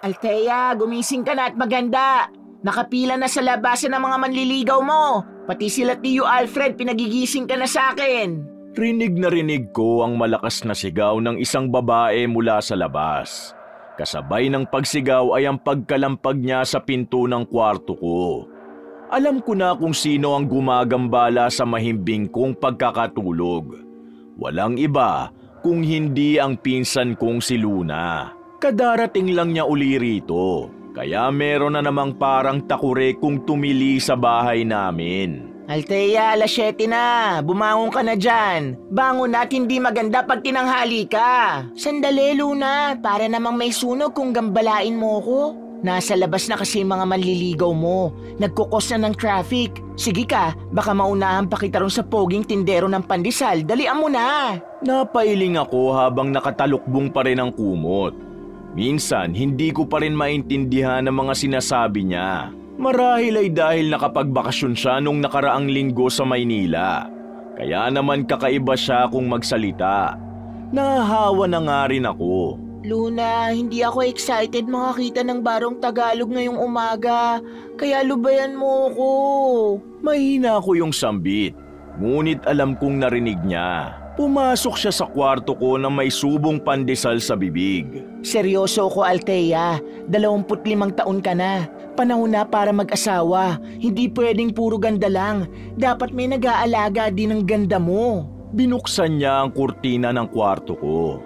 Althea, gumising ka na at maganda. Nakapila na sa labasan ng mga manliligaw mo. Pati sila Tio Alfred, pinagigising ka na sa akin. Rinig na rinig ko ang malakas na sigaw ng isang babae mula sa labas. Kasabay ng pagsigaw ay ang pagkalampag niya sa pinto ng kwarto ko. Alam ko na kung sino ang gumagambala sa mahimbing kong pagkakatulog. Walang iba kung hindi ang pinsan kong si Luna. Kadarating lang niya uli rito, kaya meron na namang parang takure kung tumili sa bahay namin. Althea, alas 7 na. Bumangon ka na dyan. Bangon at hindi maganda pag tinanghali ka. Sandali, Luna. Para namang may sunog kung gambalain mo ko. Nasa labas na kasi mga manliligaw mo. Nagkukos na ng traffic. Sige ka, baka maunahan pa kita ron sa poging tindero ng pandesal. Dalian mo na. Napailing ako habang nakatalukbong pa rin ang kumot. Minsan, hindi ko pa rin maintindihan ang mga sinasabi niya. Marahil ay dahil nakapagbakasyon siya nung nakaraang linggo sa Maynila. Kaya naman kakaiba siya kung magsalita. Nahahawa na nga rin ako. Luna, hindi ako excited makakita ng Barong Tagalog ngayong umaga. Kaya lubayan mo ko. Mahina ko yung sambit. Ngunit alam kong narinig niya. Pumasok siya sa kwarto ko na may subong pandesal sa bibig. Seryoso ko, Althea. 25 taon ka na. Panahon na para mag-asawa. Hindi pwedeng puro ganda lang. Dapat may nag-aalaga din ng ganda mo. Binuksan niya ang kurtina ng kwarto ko.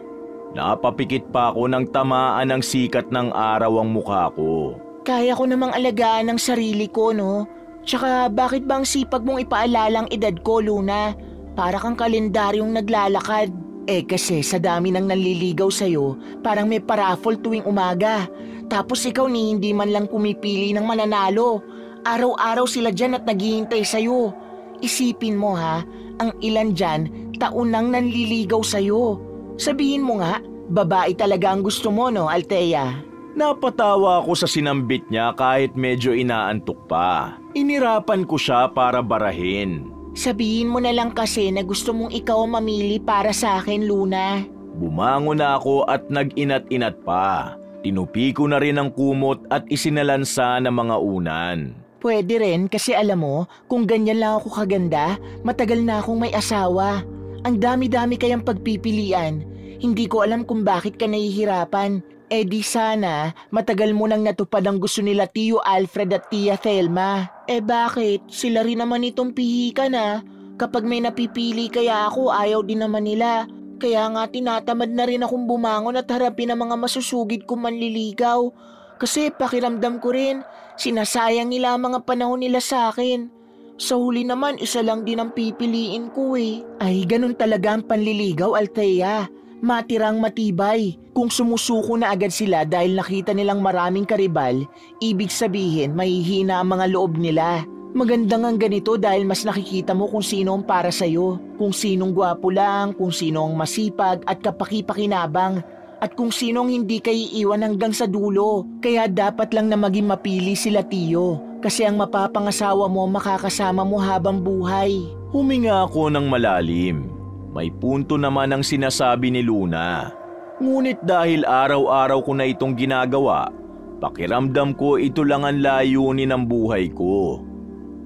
Napapikit pa ako ng tamaan ng sikat ng araw ang mukha ko. Kaya ko namang alagaan ng sarili ko, no? Tsaka bakit bang sipag mong ipaalala ang edad ko, Luna? Para kang kalendaryong naglalakad. Kasi sa dami ng nanliligaw sa'yo, parang may paraffol tuwing umaga. Tapos ikaw ni hindi man lang pumipili ng mananalo. Araw-araw sila dyan at naghihintay sa'yo. Isipin mo ha, ang ilan dyan, taon nang nanliligaw sa'yo. Sabihin mo nga, babae talaga ang gusto mo, no, Althea? Napatawa ako sa sinambit niya kahit medyo inaantok pa. Inirapan ko siya para barahin. Sabihin mo na lang kasi na gusto mong ikaw ang mamili para sa akin, Luna. Bumangon na ako at nag-inat-inat pa. Tinupi ko na rin ang kumot at isinalansa ng mga unan. Pwede rin kasi alam mo, kung ganyan lang ako kaganda, matagal na akong may asawa. Ang dami-dami kayang pagpipilian. Hindi ko alam kung bakit ka nahihirapan. Di sana, matagal mo nang natupad ang gusto nila Tio Alfred at Tia Thelma. Bakit? Sila rin naman itong pihikan na. Kapag may napipili kaya ako, ayaw din naman nila. Kaya nga tinatamad na rin akong bumangon at harapin ang mga masusugid kong manliligaw. Kasi pakiramdam ko rin, sinasayang nila ang mga panahon nila sa akin. Sa huli naman, isa lang din ang pipiliin ko Ay, ganun talaga ang panliligaw, Althea. Matirang matibay. Kung sumusuko na agad sila dahil nakita nilang maraming karibal, ibig sabihin mahihina ang mga loob nila. Maganda nga ganito dahil mas nakikita mo kung sino ang para sa'yo, kung sinong gwapo lang, kung sino ang masipag at kapaki-pakinabang, at kung sinong hindi ka iiwan hanggang sa dulo. Kaya dapat lang na maging mapili sila, Tio, kasi ang mapapangasawa mo makakasama mo habang buhay. Huminga ako ng malalim. May punto naman ang sinasabi ni Luna. Ngunit dahil araw-araw ko na itong ginagawa, pakiramdam ko ito lang ang layunin ng buhay ko.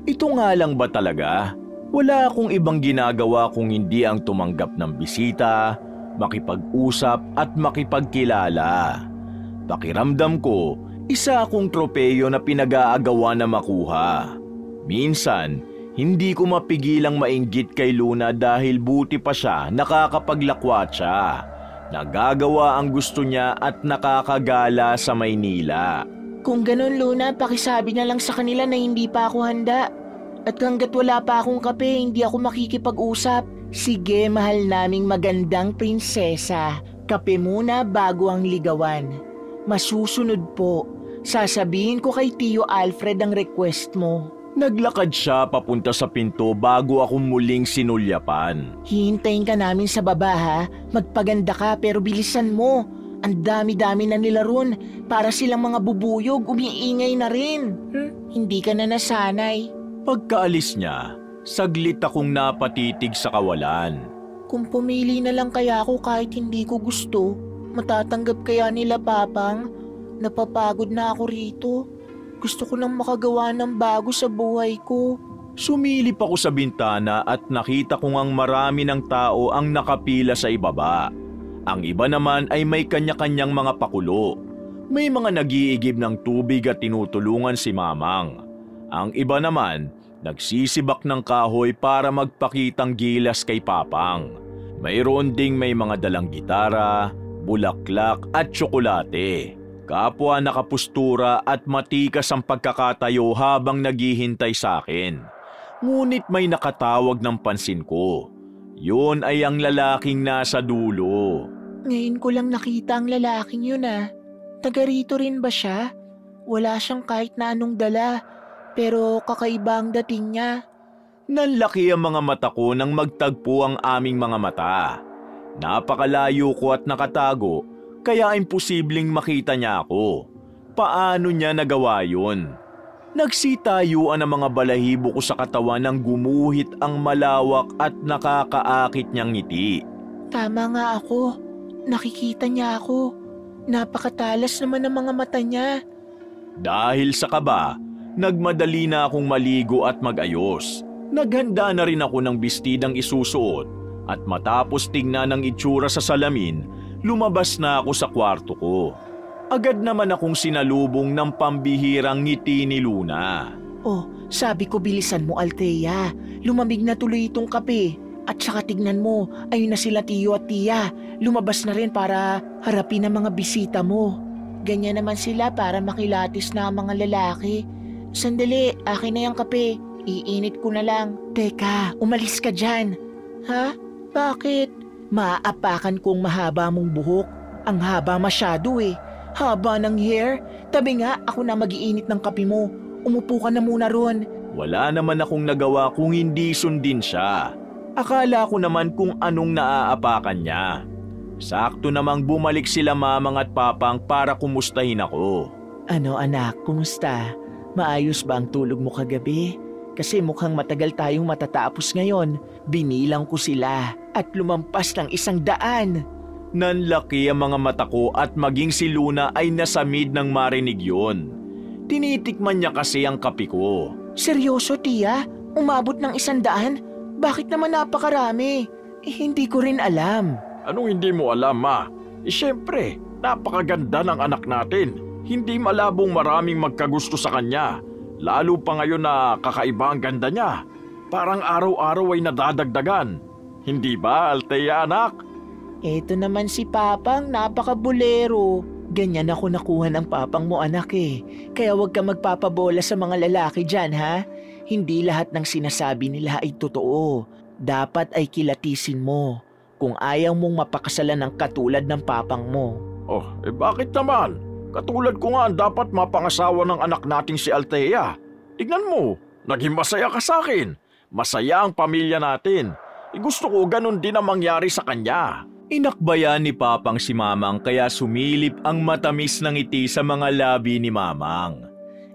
Ito nga lang ba talaga? Wala akong ibang ginagawa kung hindi ang tumanggap ng bisita, makipag-usap at makipagkilala. Pakiramdam ko, isa akong tropeyo na pinag-aagawa na makuha. Minsan, hindi ko mapigilang mainggit kay Luna dahil buti pa siya nakakapaglakwat siya. Nagagawa ang gusto niya at nakakagala sa Maynila. Kung ganun, Luna, pakisabi na lang sa kanila na hindi pa ako handa. At hanggat wala pa akong kape, hindi ako makikipag-usap. Sige, mahal naming magandang prinsesa. Kape muna bago ang ligawan. Masusunod po. Sasabihin ko kay Tio Alfred ang request mo. Naglakad siya papunta sa pinto bago ako muling sinulyapan. Hihintayin ka namin sa baba ha. Magpaganda ka pero bilisan mo. Ang dami-dami na nila ron. Para silang mga bubuyog, umiingay na rin. Hindi ka na nasanay. Pagkaalis niya, saglit akong napatitig sa kawalan. Kung pumili na lang kaya ako kahit hindi ko gusto, matatanggap kaya nila, Papang? Napapagod na ako rito. Gusto ko nang makagawa ng bago sa buhay ko. Sumilip ako sa bintana at nakita kong ang marami ng tao ang nakapila sa ibaba. Ang iba naman ay may kanya-kanyang mga pakulo. May mga nag-iigib ng tubig at tinutulungan si Mamang. Ang iba naman, nagsisibak ng kahoy para magpakitang gilas kay Papang. Mayroon ding may mga dalang gitara, bulaklak at tsokolate. Kapwa nakapustura at matikas ang pagkakatayo habang naghihintay sa akin. Ngunit may nakatawag ng pansin ko. Yun ay ang lalaking nasa dulo. Ngayon ko lang nakita ang lalaking yun ah. Taga rito rin ba siya? Wala siyang kahit na anong dala, pero kakaiba ang dating niya. Nanlaki ang mga mata ko nang magtagpo ang aming mga mata. Napakalayo ko at nakatago, kaya imposibleng makita niya ako. Paano niya nagawa yun? Nagsitayuan ang mga balahibo ko sa katawan nang gumuhit ang malawak at nakakaakit niyang ngiti. Tama nga ako. Nakikita niya ako. Napakatalas naman ang mga mata niya. Dahil sa kaba, nagmadali na akong maligo at magayos. Naghanda na rin ako ng bestidang isusuot at matapos tingnan ang itsura sa salamin, lumabas na ako sa kwarto ko. Agad naman akong sinalubong ng pambihirang ngiti ni Luna. Oh, sabi ko bilisan mo Althea. Lumamig na tuloy itong kape. At saka tignan mo, ayun na sila Tiyo at Tia. Lumabas na rin para harapin ang mga bisita mo. Ganyan naman sila para makilatis na ang mga lalaki. Sandali, akin na yung kape. Iinit ko na lang. Teka, umalis ka dyan. Ha? Bakit? Maaapakan kong mahaba mong buhok. Ang haba masyado eh. Haba ng hair. Tabi nga, ako na mag-iinit ng kape mo. Umupo ka na muna ron. Wala naman akong nagawa kung hindi sundin siya. Akala ko naman kung anong naaapakan niya. Sakto namang bumalik sila Mamang at Papang para kumustahin ako. Ano anak, kumusta? Maayos ba ang tulog mo kagabi? Kasi mukhang matagal tayong matatapos ngayon. Binilang ko sila at lumampas ng 100. Nanlaki ang mga mata ko at maging si Luna ay nasamid ng marinig yun. Tinitikman niya kasi ang kape ko. Seryoso, Tia? Umabot ng 100? Bakit naman napakarami? Hindi ko rin alam. Anong hindi mo alam, Ma? Siyempre, napakaganda ng anak natin. Hindi malabong maraming magkagusto sa kanya. Lalo pa ngayon na kakaiba ang ganda niya. Parang araw-araw ay nadadagdagan. Hindi ba, Althea anak? Eto naman si Papang, napakabulero. Ganyan ako nakuha ng Papang mo anak eh. Kaya huwag ka magpapabola sa mga lalaki dyan ha. Hindi lahat ng sinasabi nila ay totoo. Dapat ay kilatisin mo. Kung ayaw mong mapakasalan ng katulad ng Papang mo. Oh, bakit naman? Katulad ko nga ang dapat mapangasawa ng anak nating si Althea. Tignan mo, naging masaya ka sa akin. Masaya ang pamilya natin. Gusto ko ganun din ang mangyari sa kanya. Inakbayan ni Papang si Mamang kaya sumilip ang matamis ng ngiti sa mga labi ni Mamang.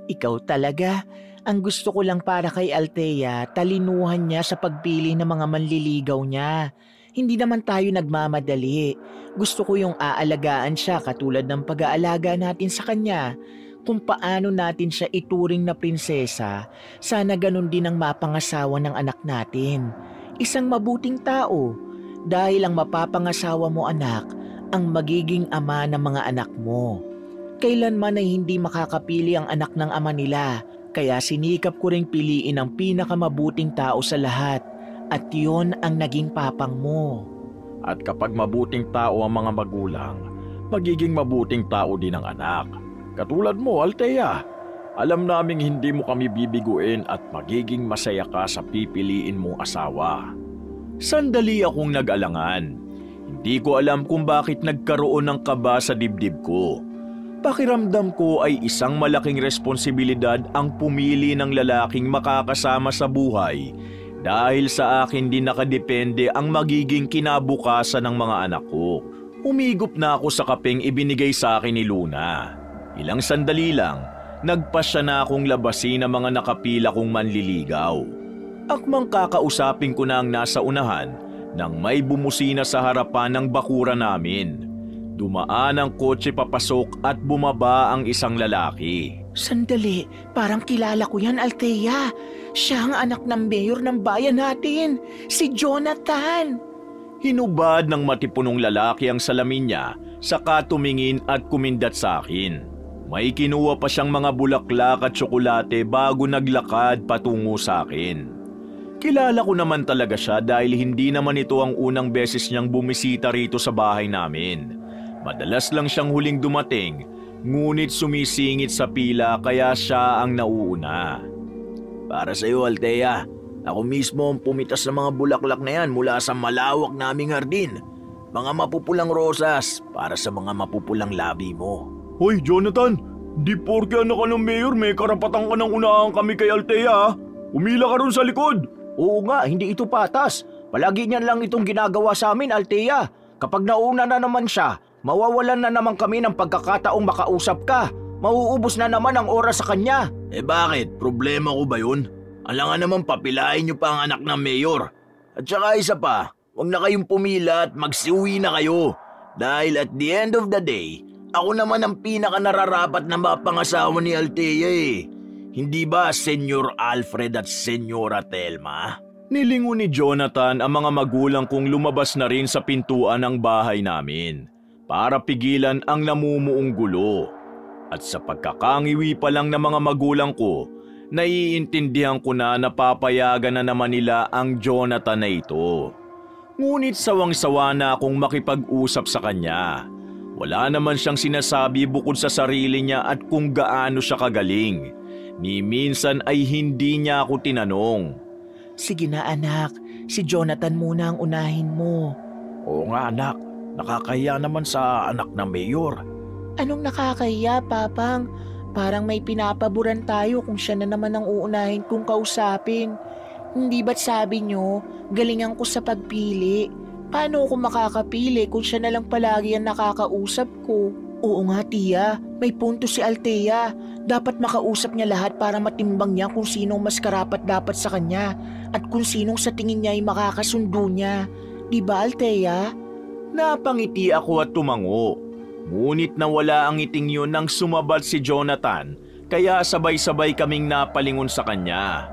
Ikaw talaga. Ang gusto ko lang para kay Althea, talinuhan niya sa pagpili ng mga manliligaw niya. Hindi naman tayo nagmamadali. Gusto ko yung aalagaan siya katulad ng pag-aalaga natin sa kanya. Kung paano natin siya ituring na prinsesa, sana ganun din ang mapangasawa ng anak natin. Isang mabuting tao. Dahil ang mapapangasawa mo anak, ang magiging ama ng mga anak mo. Kailanman ay hindi makakapili ang anak ng ama nila. Kaya sinikap ko ring piliin ang pinakamabuting tao sa lahat at yun ang naging Papang mo. At kapag mabuting tao ang mga magulang, magiging mabuting tao din ang anak. Katulad mo, Althea. Alam naming hindi mo kami bibiguin at magiging masaya ka sa pipiliin mong asawa. Sandali akong nag-alangan. Hindi ko alam kung bakit nagkaroon ng kaba sa dibdib ko. Pakiramdam ko ay isang malaking responsibilidad ang pumili ng lalaking makakasama sa buhay dahil sa akin din nakadepende ang magiging kinabukasan ng mga anak ko. Umigop na ako sa kapeng ibinigay sa akin ni Luna. Ilang sandali lang, nagpasya na akong labasin ang mga nakapila kong manliligaw. Akmang kakausapin ko na ang nasa unahan nang may bumusina sa harapan ng bakura namin. Dumaan ang kotse papasok at bumaba ang isang lalaki. Sandali, parang kilala ko yan, Althea. Siya ang anak ng mayor ng bayan natin, si Jonathan. Hinubad ng matipunong lalaki ang salamin niya, saka tumingin at kumindat sa akin. May kinuha pa siyang mga bulaklak at tsokolate bago naglakad patungo sa akin. Kilala ko naman talaga siya dahil hindi naman ito ang unang beses niyang bumisita rito sa bahay namin. Madalas lang siyang huling dumating, ngunit sumisingit sa pila kaya siya ang nauuna. Para sa iyo, Althea. Ako mismo ang pumitas ng mga bulaklak na yan mula sa malawak naming hardin. Mga mapupulang rosas para sa mga mapupulang labi mo. Hoy, Jonathan! Di porke anak ka ng mayor, may karapatan ka ng unahan kami kay Althea. Umila ka ron sa likod. Oo nga, hindi ito patas. Palagi niyan lang itong ginagawa sa amin, Althea. Kapag nauna na naman siya, mawawalan na naman kami ng pagkakataong makausap ka. Mauubos na naman ang oras sa kanya. Bakit? Problema ko ba yun? Alangan naman papilain niyo pa ang anak ng mayor. At saka isa pa, huwag na kayong pumila at magsiuwi na kayo. Dahil at the end of the day, ako naman ang pinaka nararapat na mapangasawa ni Althea eh. Hindi ba Senyor Alfred at Senyora Telma? Nilingon ni Jonathan ang mga magulang kong lumabas na rin sa pintuan ng bahay namin para pigilan ang namumuong gulo. At sa pagkakangiwi pa lang ng mga magulang ko, naiintindihan ko na napapayagan na naman nila ang Jonathan na ito. Ngunit sawang-sawa na akong makipag-usap sa kanya. Wala naman siyang sinasabi bukod sa sarili niya at kung gaano siya kagaling. Ni minsan ay hindi niya ako tinanong. Sige na anak, si Jonathan muna ang unahin mo. Oo nga anak, nakakahiya naman sa anak ng mayor. Anong nakakahiya, Papang? Parang may pinapaboran tayo kung siya na naman ang uunahin kong kausapin. Hindi ba't sabi niyo, galingan ko sa pagpili? Paano ako makakapili kung siya na lang palagi ang nakakausap ko? Oo nga, Tia. May punto si Althea. Dapat makausap niya lahat para matimbang niya kung sinong mas karapat dapat sa kanya at kung sinong sa tingin niya ay makakasundo niya. Di ba, Althea? Napangiti ako at tumango. Ngunit nawala ang ngiting yun nang sumabad si Jonathan, kaya sabay-sabay kaming napalingon sa kanya.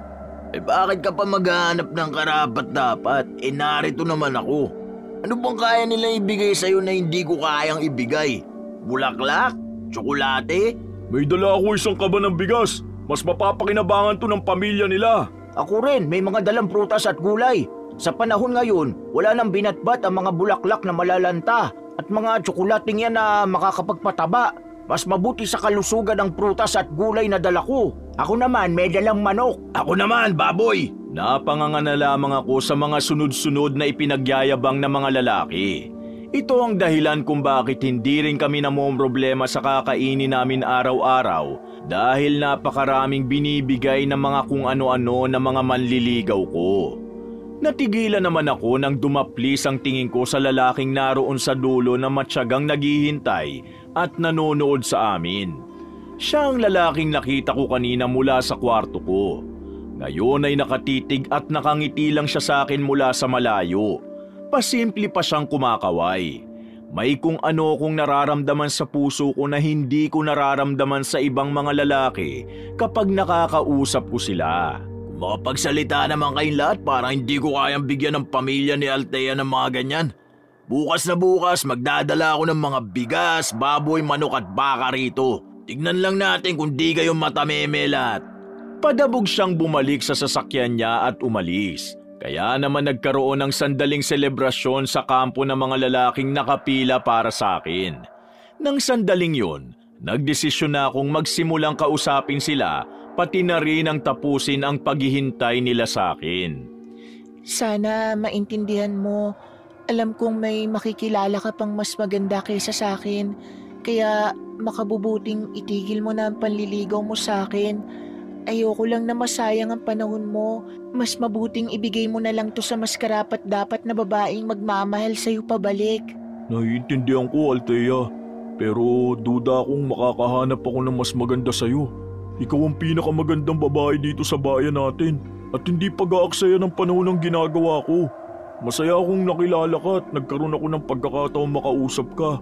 Bakit ka pa maghahanap ng karapat-dapat? Narito naman ako. Ano bang kaya nila ibigay sa'yo na hindi ko kayang ibigay? Bulaklak? Tsokolate? May dala ako isang kaba ng bigas. Mas mapapakinabangan to ng pamilya nila. Ako rin, may mga dalang prutas at gulay. Sa panahon ngayon, wala nang binatbat ang mga bulaklak na malalanta at mga tsokolating yan na makakapagpataba. Mas mabuti sa kalusugan ng prutas at gulay na dala ko. Ako naman, may dalang manok. Ako naman, baboy. Napanganga na lamang ako sa mga sunod-sunod na ipinagyayabang na mga lalaki. Ito ang dahilan kung bakit hindi rin kami namomroblema sa kakainin namin araw-araw dahil napakaraming binibigay ng mga kung ano-ano na mga manliligaw ko. Natigilan naman ako nang dumaplis ang tingin ko sa lalaking naroon sa dulo na matyagang naghihintay at nanonood sa amin. Siya ang lalaking nakita ko kanina mula sa kwarto ko. Ngayon ay nakatitig at nakangiti lang siya sa akin mula sa malayo. Pasimple pa siyang kumakaway. May kung ano kong nararamdaman sa puso ko na hindi ko nararamdaman sa ibang mga lalaki kapag nakakausap ko sila. Makapagsalita naman kayong lahat para hindi ko kayang bigyan ng pamilya ni Althea ng mga ganyan. Bukas na bukas magdadala ako ng mga bigas, baboy, manok at baka rito. Tignan lang natin kung di kayo matameme lahat. Padabog siyang bumalik sa sasakyan niya at umalis. Kaya naman nagkaroon ng sandaling selebrasyon sa kampo ng mga lalaking nakapila para sa akin. Nang sandaling yun, nagdesisyon na akong magsimulang kausapin sila pati na rin ang tapusin ang paghihintay nila sa akin. Sana maintindihan mo. Alam kong may makikilala ka pang mas maganda kaysa sa akin. Kaya makabubuting itigil mo na ang panliligaw mo sa akin. Ayoko lang na masayang ang panahon mo. Mas mabuting ibigay mo na lang to sa mas karapat-dapat na babaeng magmamahal sa'yo pabalik. Naiintindihan ko, Althea. Pero duda akong makakahanap ako ng mas maganda sa'yo. Ikaw ang pinakamagandang babae dito sa bayan natin. At hindi pag-aaksaya ng panahon ang ginagawa ko. Masaya akong nakilala ka at nagkaroon ako ng pagkakataong makausap ka.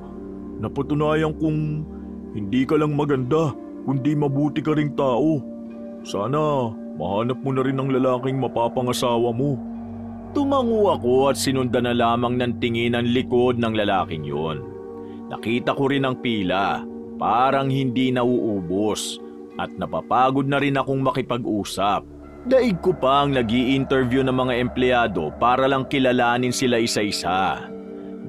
Napatunayan kong hindi ka lang maganda, kundi mabuti ka ring tao. Sana mahanap mo na rin ang lalaking mapapangasawa mo. Tumango ako at sinundan na lamang ng tingin ang likod ng lalaking yon. Nakita ko rin ang pila, parang hindi nauubos, at napapagod na rin akong makipag-usap. Daig ko pa ang nag-i-interview ng mga empleyado para lang kilalanin sila isa-isa.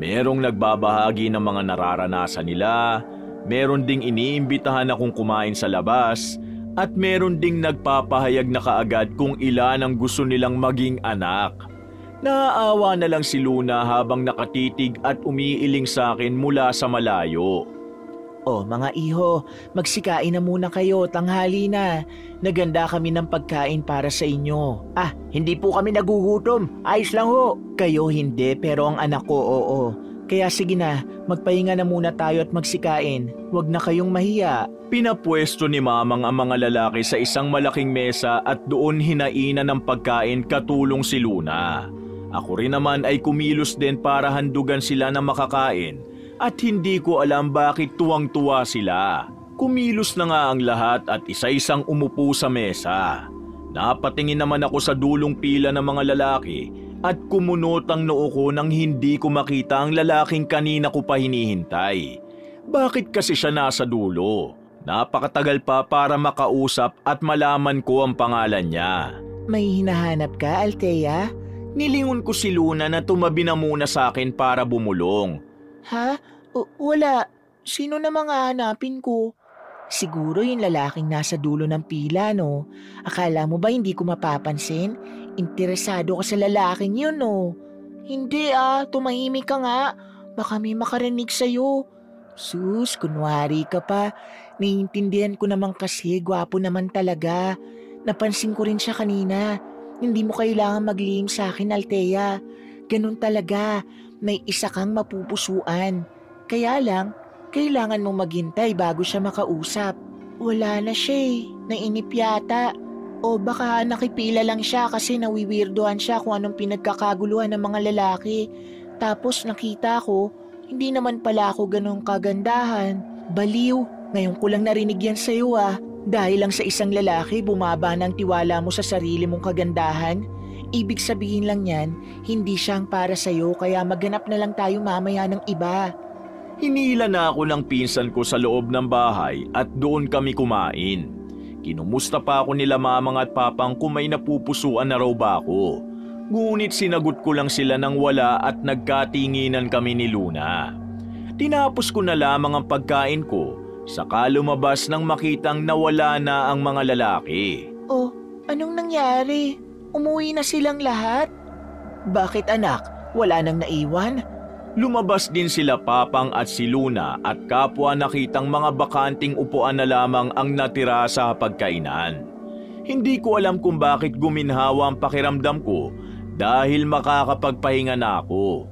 Merong nagbabahagi ng mga nararanasan nila, meron ding iniimbitahan akong kumain sa labas, at meron ding nagpapahayag na kaagad kung ilan ang gusto nilang maging anak. Naaawa na lang si Luna habang nakatitig at umiiling sa akin mula sa malayo. Oh, mga iho, magsikain na muna kayo, tanghali na. Naganda kami ng pagkain para sa inyo. Hindi po kami nagugutom. Ayos lang ho. Kayo hindi, pero ang anak ko, oo. Kaya sige na, magpahinga na muna tayo at magsikain. Huwag na kayong mahiya. Pinapwesto ni Mamang ang mga lalaki sa isang malaking mesa at doon hinainan ng pagkain katulong si Luna. Ako rin naman ay kumilos din para handugan sila ng makakain at hindi ko alam bakit tuwang-tuwa sila. Kumilos na nga ang lahat at isa-isang umupo sa mesa. Napatingin naman ako sa dulong pila ng mga lalaki at kumunot ang noo ko nang hindi ko makita ang lalaking kanina ko pa hinihintay. Bakit kasi siya nasa dulo? Napakatagal pa para makausap at malaman ko ang pangalan niya. May hinahanap ka, Althea? Nilingon ko si Luna na tumabi na muna sa akin para bumulong. Ha? Wala. Sino na mga hanapin ko? Siguro yung lalaking nasa dulo ng pila, no? Akala mo ba hindi ko mapapansin? Interesado ka sa lalaking yun, no? Hindi tumahimik ka nga. Baka may makarinig sa'yo. Sus, kunwari ka pa. Naiintindihan ko naman kasi, gwapo naman talaga. Napansin ko rin siya kanina. Hindi mo kailangan maglihim sa akin, Althea. Ganun talaga, may isa kang mapupusuan. Kaya lang, kailangan mong maghintay bago siya makausap. Wala na siya nainip yata. O baka nakipila lang siya kasi nawiwirdohan siya kung anong pinagkakaguluhan ng mga lalaki. Tapos nakita ko, hindi naman pala ako ganun kagandahan. Baliw, ngayon ko lang narinig yan sa'yo Dahil lang sa isang lalaki, bumaba ng tiwala mo sa sarili mong kagandahan. Ibig sabihin lang yan, hindi siyang para sa'yo kaya maghanap na lang tayo mamaya ng iba. Hinila na ako ng pinsan ko sa loob ng bahay at doon kami kumain. Kinumusta pa ako nila Mamang at Papang kung may napupusuan na raw ba ako. Ngunit sinagot ko lang sila ng wala at nagkatinginan kami ni Luna. Tinapos ko na lamang ang pagkain ko. Saka lumabas nang makitang nawala na ang mga lalaki. Oh, anong nangyari? Umuwi na silang lahat? Bakit anak? Wala nang naiwan? Lumabas din sila Papang at si Luna at kapwa nakitang mga bakanting upuan na lamang ang natira sa pagkainan. Hindi ko alam kung bakit guminhawa ang pakiramdam ko dahil makakapagpahinga na ako.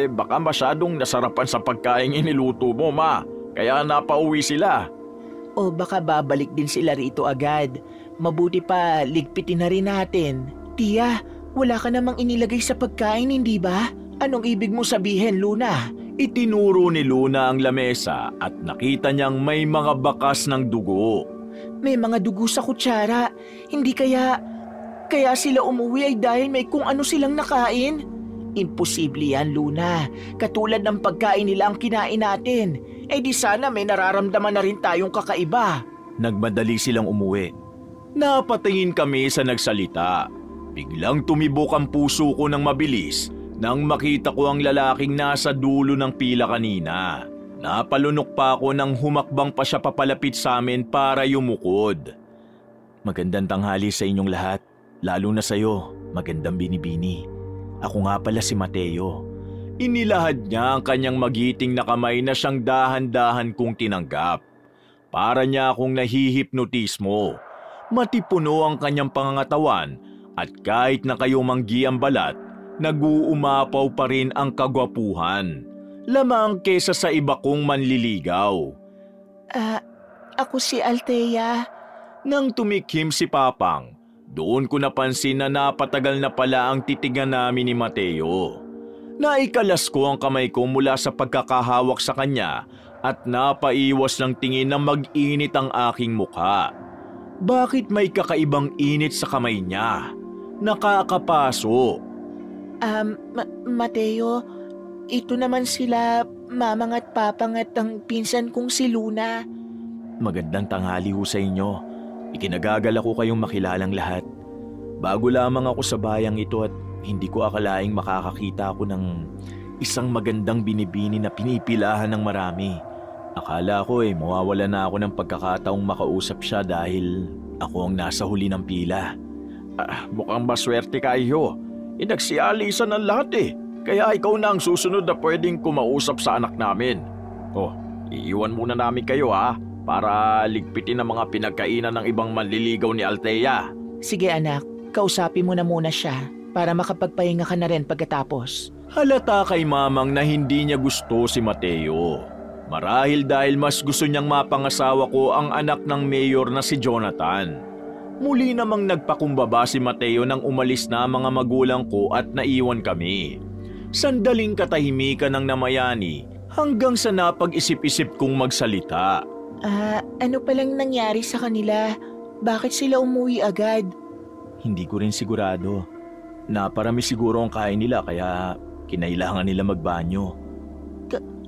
Baka masyadong nasarapan sa pagkain iniluto mo, Ma. Kaya napauwi sila. O baka babalik din sila rito agad. Mabuti pa, ligpitin na rin natin. Tia, wala ka namang inilagay sa pagkain, hindi ba? Anong ibig mo sabihin, Luna? Itinuro ni Luna ang lamesa at nakita niyang may mga bakas ng dugo. May mga dugo sa kutsara. Hindi kaya sila umuwi ay dahil may kung ano silang nakain? Imposible yan, Luna. Katulad ng pagkain nila ang kinain natin. Di sana may nararamdaman na rin tayong kakaiba. Nagmadali silang umuwi. Napatingin kami sa nagsalita. Biglang tumibok ang puso ko ng mabilis nang makita ko ang lalaking nasa dulo ng pila kanina. Napalunok pa ako nang humakbang pa siya papalapit sa amin para yumukod. Magandang tanghali sa inyong lahat, lalo na sa'yo, magandang binibini. Ako nga pala si Mateo. Inilahad niya ang kanyang magiting na kamay na siyang dahan-dahan kong tinanggap. Para niya akong nahihipnotismo. Matipuno ang kanyang pangangatawan at kahit na kayo manggi ang balat, nag-uumapaw pa rin ang kagwapuhan. Lamang kesa sa iba kong manliligaw. Ako si Althea. Nang tumikhim si Papang, doon ko napansin na napatagal na pala ang titigan namin ni Mateo. Naikalas ko ang kamay ko mula sa pagkakahawak sa kanya at napaiwas ng tingin na mag-init ang aking mukha. Bakit may kakaibang init sa kamay niya? Nakakapaso. Mateo, ito naman sila mamang at papang at ang pinsan kong si Luna. Magandang tanghali ho sa inyo. Ikinagagal ako kayong makilalang lahat. Bago lamang ako sa bayang ito at hindi ko akalaing makakakita ako ng isang magandang binibini na pinipilahan ng marami. Akala ko mawawala na ako ng pagkakataong makausap siya dahil ako ang nasa huli ng pila. Mukhang maswerte ka, iho. Nagsialisan ng lahat Kaya ikaw na ang susunod na pwedeng kumausap sa anak namin. Iiwan muna namin kayo para ligpitin ang mga pinagkainan ng ibang manliligaw ni Althea. Sige anak, kausapin mo na muna siya para makapagpahinga ka na rin pagkatapos. Halata kay mamang na hindi niya gusto si Mateo. Marahil dahil mas gusto niyang mapangasawa ko ang anak ng mayor na si Jonathan. Muli namang nagpakumbaba si Mateo nang umalis na mga magulang ko at naiwan kami. Sandaling katahimikan ng namayani hanggang sa napag-isip-isip kong magsalita. Ano palang nangyari sa kanila? Bakit sila umuwi agad? Hindi ko rin sigurado. Naparami siguro ang kain nila kaya kinailangan nila magbanyo.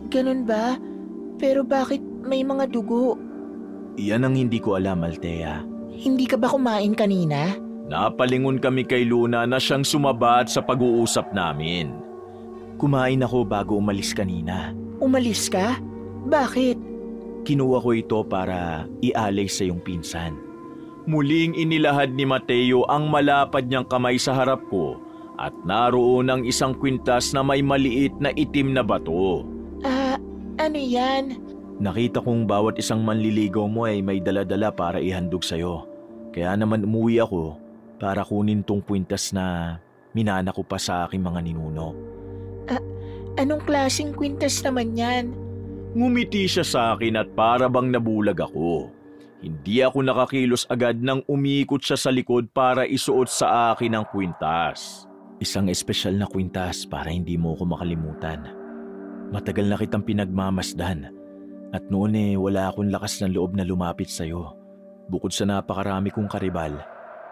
Ganun ba? Pero bakit may mga dugo? Iyan ang hindi ko alam, Althea. Hindi ka ba kumain kanina? Napalingon kami kay Luna na siyang sumabat sa pag-uusap namin. Kumain ako bago umalis kanina. Umalis ka? Bakit? Kinuha ko ito para ialay sa iyong pinsan. Muling inilahad ni Mateo ang malapad niyang kamay sa harap ko at naroon ang isang kwintas na may maliit na itim na bato. Ano yan? Nakita kong bawat isang manliligaw mo ay may dala-dala para ihandog sa'yo. Kaya naman umuwi ako para kunin tong kwintas na minana ko pa sa aking mga ninuno. Anong klaseng kwintas naman yan? Ngumiti siya sa akin at para bang nabulag ako. Hindi ako nakakilos agad nang umiikot siya sa likod para isuot sa akin ang kwintas. Isang espesyal na kwintas para hindi mo ako makalimutan. Matagal na kitang pinagmamasdan at noon wala akong lakas ng loob na lumapit sa'yo. Bukod sa napakarami kong karibal,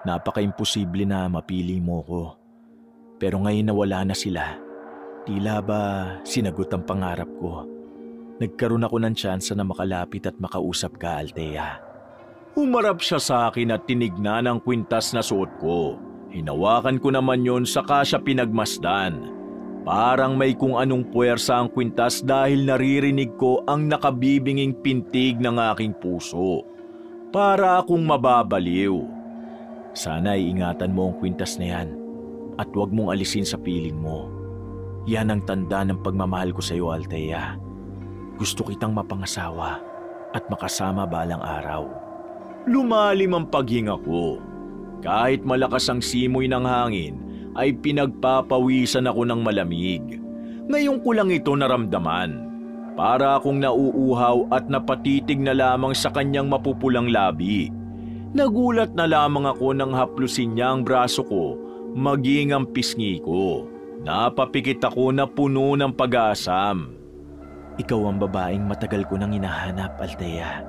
napaka-imposible na mapili mo ko. Pero ngayon na wala na sila, tila ba sinagot ang pangarap ko. Nagkaroon ako ng tsansa na makalapit at makausap ka, Althea. Humarap siya sa akin at tinignan ang kwintas na suot ko. Hinawakan ko naman yon saka siya pinagmasdan. Parang may kung anong puwersa ang kwintas dahil naririnig ko ang nakabibinging pintig ng aking puso. Para akong mababaliw. Sana ingatan mo ang kwintas na yan at huwag mong alisin sa piling mo. Yan ang tanda ng pagmamahal ko sa iyo, Althea. Gusto kitang mapangasawa at makasama balang araw. Lumalim ang paghinga ko. Kahit malakas ang simoy ng hangin, ay pinagpapawisan ako ng malamig. Ngayon ko lang ito naramdaman. Para akong nauuhaw at napatitig na lamang sa kanyang mapupulang labi. Nagulat na lamang ako nang haplusin niya ang braso ko, maging ang pisngi ko. Napapikit ako na puno ng pag-aasam. Ikaw ang babaeng matagal ko nang hinahanap, Althea.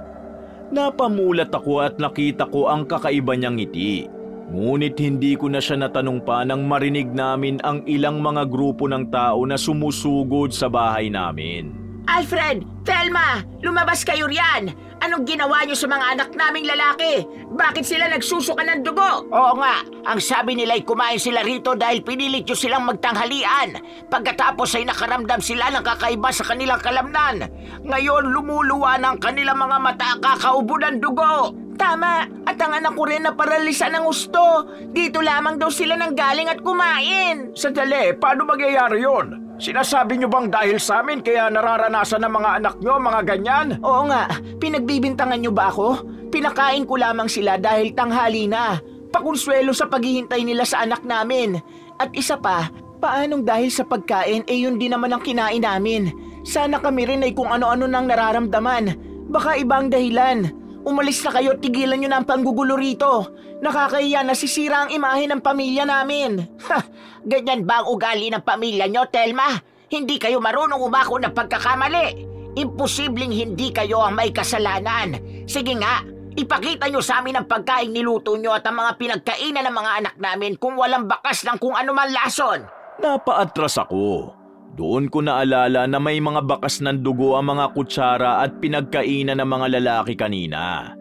Napamulat ako at nakita ko ang kakaiba niyang ngiti. Ngunit hindi ko na siya natanong pa nang marinig namin ang ilang mga grupo ng tao na sumusugod sa bahay namin. Alfred! Thelma! Lumabas kayo riyan! Anong ginawa niyo sa mga anak naming lalaki? Bakit sila nagsusuka ng dugo? Oo nga, ang sabi nila ay kumain sila rito dahil pinilit nyo silang magtanghalian. Pagkatapos ay nakaramdam sila ng kakaiba sa kanilang kalamnan. Ngayon lumuluwa ng kanilang mga mata, kakaubo ng dugo. Tama! At ang anak ko rin na paralisa ng gusto. Dito lamang daw sila nang galing at kumain. Sandali, paano mangyayari yun? Sinasabi nyo bang dahil sa amin kaya nararanasan ng mga anak nyo mga ganyan? Oo nga, pinagbibintangan nyo ba ako? Pinakain ko lamang sila dahil tanghali na. Pakonsuelo sa paghihintay nila sa anak namin. At isa pa, paanong dahil sa pagkain yun din naman ang kinain namin? Sana kami rin ay kung ano-ano nang nararamdaman. Baka ibang dahilan. Umalis na kayo at tigilan nyo na ang panggugulo rito. Nakakahiya, nasisira ang imahe ng pamilya namin. Ha! Ganyan ba ang ugali ng pamilya nyo, Telma? Hindi kayo marunong umako ng pagkakamali. Imposibleng hindi kayo ang may kasalanan. Sige nga, ipakita nyo sa amin ang pagkain niluto nyo at ang mga pinagkainan ng mga anak namin kung walang bakas ng kung anuman lason. Napaatras ako. Doon ko naalala na may mga bakas ng dugo ang mga kutsara at pinagkainan ng mga lalaki kanina.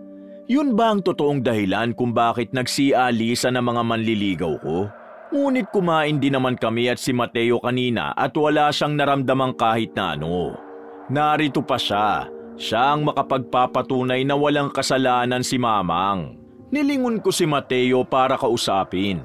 Yun ba ang totoong dahilan kung bakit nagsialisa ng mga manliligaw ko? Ngunit kumain din naman kami at si Mateo kanina at wala siyang naramdamang kahit na ano. Narito pa siya. Siya ang makapagpapatunay na walang kasalanan si Mamang. Nilingon ko si Mateo para kausapin.